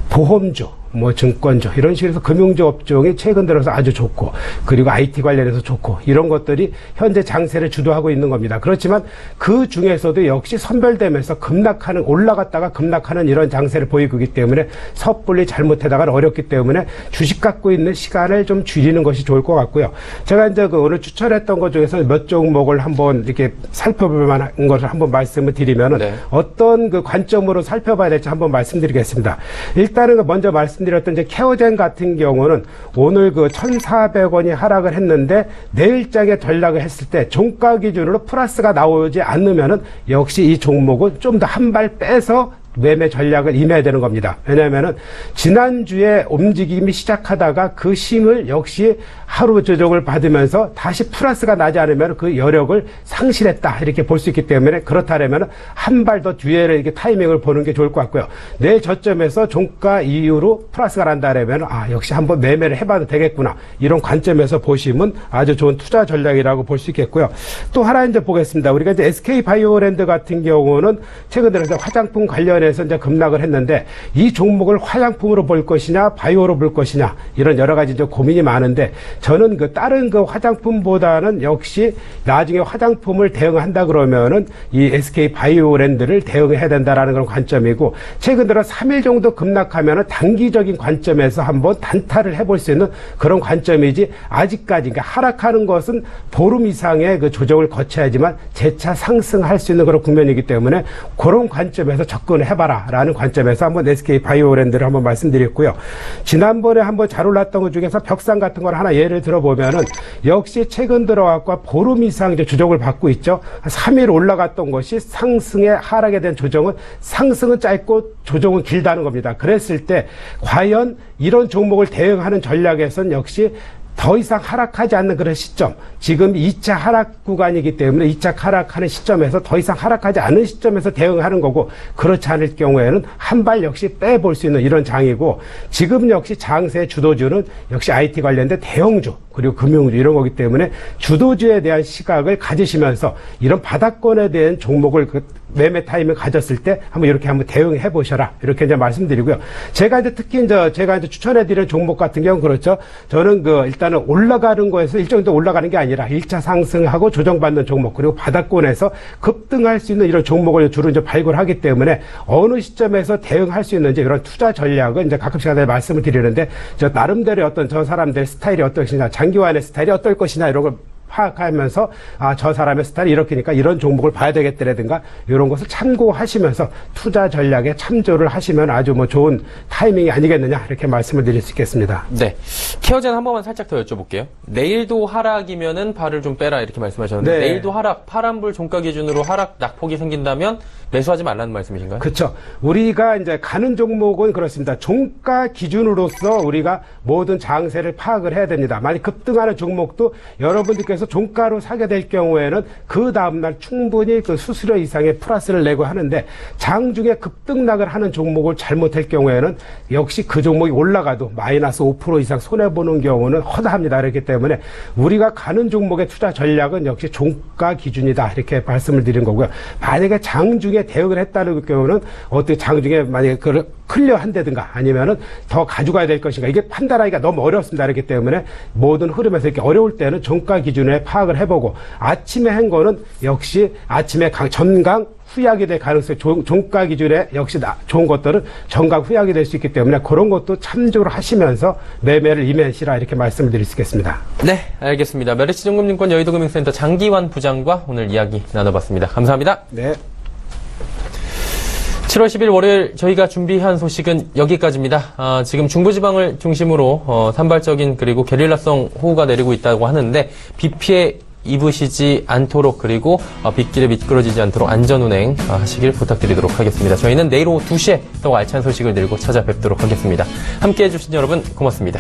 보험주 증권주 이런 식으로 해서 금융주 업종이 최근 들어서 아주 좋고 그리고 IT 관련해서 좋고 이런 것들이 현재 장세를 주도하고 있는 겁니다. 그렇지만 그 중에서도 역시 선별되면서 급락하는 올라갔다가 급락하는 이런 장세를 보이고 있기 때문에 섣불리 잘못하다가 어렵기 때문에 주식 갖고 있는 시간을 좀 줄이는 것이 좋을 것 같고요. 제가 이제 오늘 추천했던 것 중에서 몇 종목을 한번 이렇게 살펴볼 만한 것을 한번 말씀을 드리면은 네. 어떤 관점으로 살펴봐야 될지 한번 말씀드리겠습니다. 일단은 먼저 말씀드렸던 이제 케어젠 같은 경우는 오늘 1,400원이 하락을 했는데 내일장에 전략을 했을 때 종가 기준으로 플러스가 나오지 않으면은 역시 이 종목은 좀 더 한 발 빼서 매매 전략을 임해야 되는 겁니다. 왜냐하면은 지난주에 움직임이 시작하다가 그 힘을 역시 하루 조정을 받으면서 다시 플러스가 나지 않으면 그 여력을 상실했다 이렇게 볼 수 있기 때문에 그렇다면 한 발 더 뒤에 이렇게 타이밍을 보는 게 좋을 것 같고요. 내일 저점에서 종가 이후로 플러스가 난다면 역시 한번 매매를 해봐도 되겠구나 이런 관점에서 보시면 아주 좋은 투자 전략이라고 볼 수 있겠고요. 또 하나 이제 보겠습니다. 우리가 이제 SK 바이오랜드 같은 경우는 최근 들어서 화장품 관련해서 이제 급락을 했는데 이 종목을 화장품으로 볼 것이냐 바이오로 볼 것이냐 이런 여러 가지 이제 고민이 많은데 저는 다른 화장품보다는 역시 나중에 화장품을 대응한다 그러면은 이 SK 바이오랜드를 대응해야 된다라는 그런 관점이고 최근 들어 3일 정도 급락하면은 단기적인 관점에서 한번 단타를 해볼 수 있는 그런 관점이지 아직까지 그러니까 하락하는 것은 보름 이상의 조정을 거쳐야지만 재차 상승할 수 있는 그런 국면이기 때문에 그런 관점에서 접근해봐라 라는 관점에서 한번 SK 바이오랜드를 한번 말씀드렸고요. 지난번에 한번 잘 올랐던 것 중에서 벽상 같은 걸 하나 예를 들어보면은 역시 최근 들어와서 보름 이상 이제 조정을 받고 있죠. 3일 올라갔던 것이 상승에 하락에 대한 조정은 상승은 짧고 조정은 길다는 겁니다. 그랬을 때 과연 이런 종목을 대응하는 전략에서는 역시 더 이상 하락하지 않는 그런 시점, 지금 2차 하락 구간이기 때문에 2차 하락하는 시점에서 더 이상 하락하지 않은 시점에서 대응하는 거고 그렇지 않을 경우에는 한 발 역시 빼볼 수 있는 이런 장이고 지금 역시 장세의 주도주는 역시 IT 관련된 대형주 그리고 금융주 이런 거기 때문에 주도주에 대한 시각을 가지시면서 이런 바닥권에 대한 종목을 매매 타임을 가졌을 때 한번 이렇게 한번 대응해 보셔라 이렇게 이제 말씀드리고요. 제가 이제 특히 제가 이제 추천해드리는 종목 같은 경우는 그렇죠. 저는 일단은 올라가는 거에서 일정 정도 올라가는 게 아니라 1차 상승하고 조정받는 종목 그리고 바닥권에서 급등할 수 있는 이런 종목을 주로 이제 발굴하기 때문에 어느 시점에서 대응할 수 있는지 이런 투자 전략은 이제 가끔씩 말씀을 드리는데 저 나름대로 어떤 저 사람들 스타일이 어떠시냐 장기환의 스타일이 어떨 것이냐 이런 걸 파악하면서 저 사람의 스타일이 이렇게니까 이런 종목을 봐야 되겠다라든가 이런 것을 참고하시면서 투자 전략에 참조를 하시면 아주 좋은 타이밍이 아니겠느냐 이렇게 말씀을 드릴 수 있겠습니다. 네, 케어젠 한 번만 살짝 더 여쭤볼게요. 내일도 하락이면은 발을 좀 빼라 이렇게 말씀하셨는데 네. 내일도 하락, 파란불 종가 기준으로 하락 낙폭이 생긴다면 매수하지 말라는 말씀이신가요? 그렇죠. 우리가 이제 가는 종목은 그렇습니다. 종가 기준으로서 우리가 모든 장세를 파악을 해야 됩니다. 만약 급등하는 종목도 여러분들께서 종가로 사게 될 경우에는 그 다음날 충분히 수수료 이상의 플러스를 내고 하는데 장중에 급등락을 하는 종목을 잘못할 경우에는 역시 그 종목이 올라가도 마이너스 5% 이상 손해보는 경우는 허다합니다. 그렇기 때문에 우리가 가는 종목의 투자 전략은 역시 종가 기준이다 이렇게 말씀을 드린 거고요. 만약에 장중에 대응을 했다는 경우는 어떻게 장중에 만약에 클리어한다든가 아니면은 더 가져가야 될 것인가 이게 판단하기가 너무 어렵습니다. 그렇기 때문에 모든 흐름에서 이렇게 어려울 때는 종가 기준에 파악을 해보고 아침에 한 거는 역시 아침에 전강 후약이 될 가능성이 종가 기준에 역시 좋은 것들은 전강 후약이 될 수 있기 때문에 그런 것도 참조를 하시면서 매매를 임하시라 이렇게 말씀을 드릴 수 있겠습니다. 네, 알겠습니다. 메리츠증권증권 여의도금융센터 장기환 부장과 오늘 이야기 나눠봤습니다. 감사합니다. 네. 7월 10일 월요일 저희가 준비한 소식은 여기까지입니다. 지금 중부지방을 중심으로 산발적인 그리고 게릴라성 호우가 내리고 있다고 하는데 비 피해 입으시지 않도록 그리고 빗길에 미끄러지지 않도록 안전운행 하시길 부탁드리도록 하겠습니다. 저희는 내일 오후 2시에 더 알찬 소식을 들고 찾아뵙도록 하겠습니다. 함께해 주신 여러분 고맙습니다.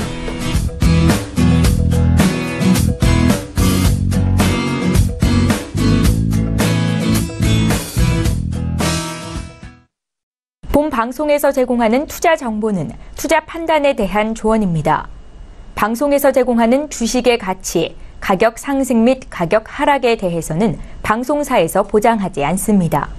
본 방송에서 제공하는 투자 정보는 투자 판단에 대한 조언입니다. 방송에서 제공하는 주식의 가치, 가격 상승 및 가격 하락에 대해서는 방송사에서 보장하지 않습니다.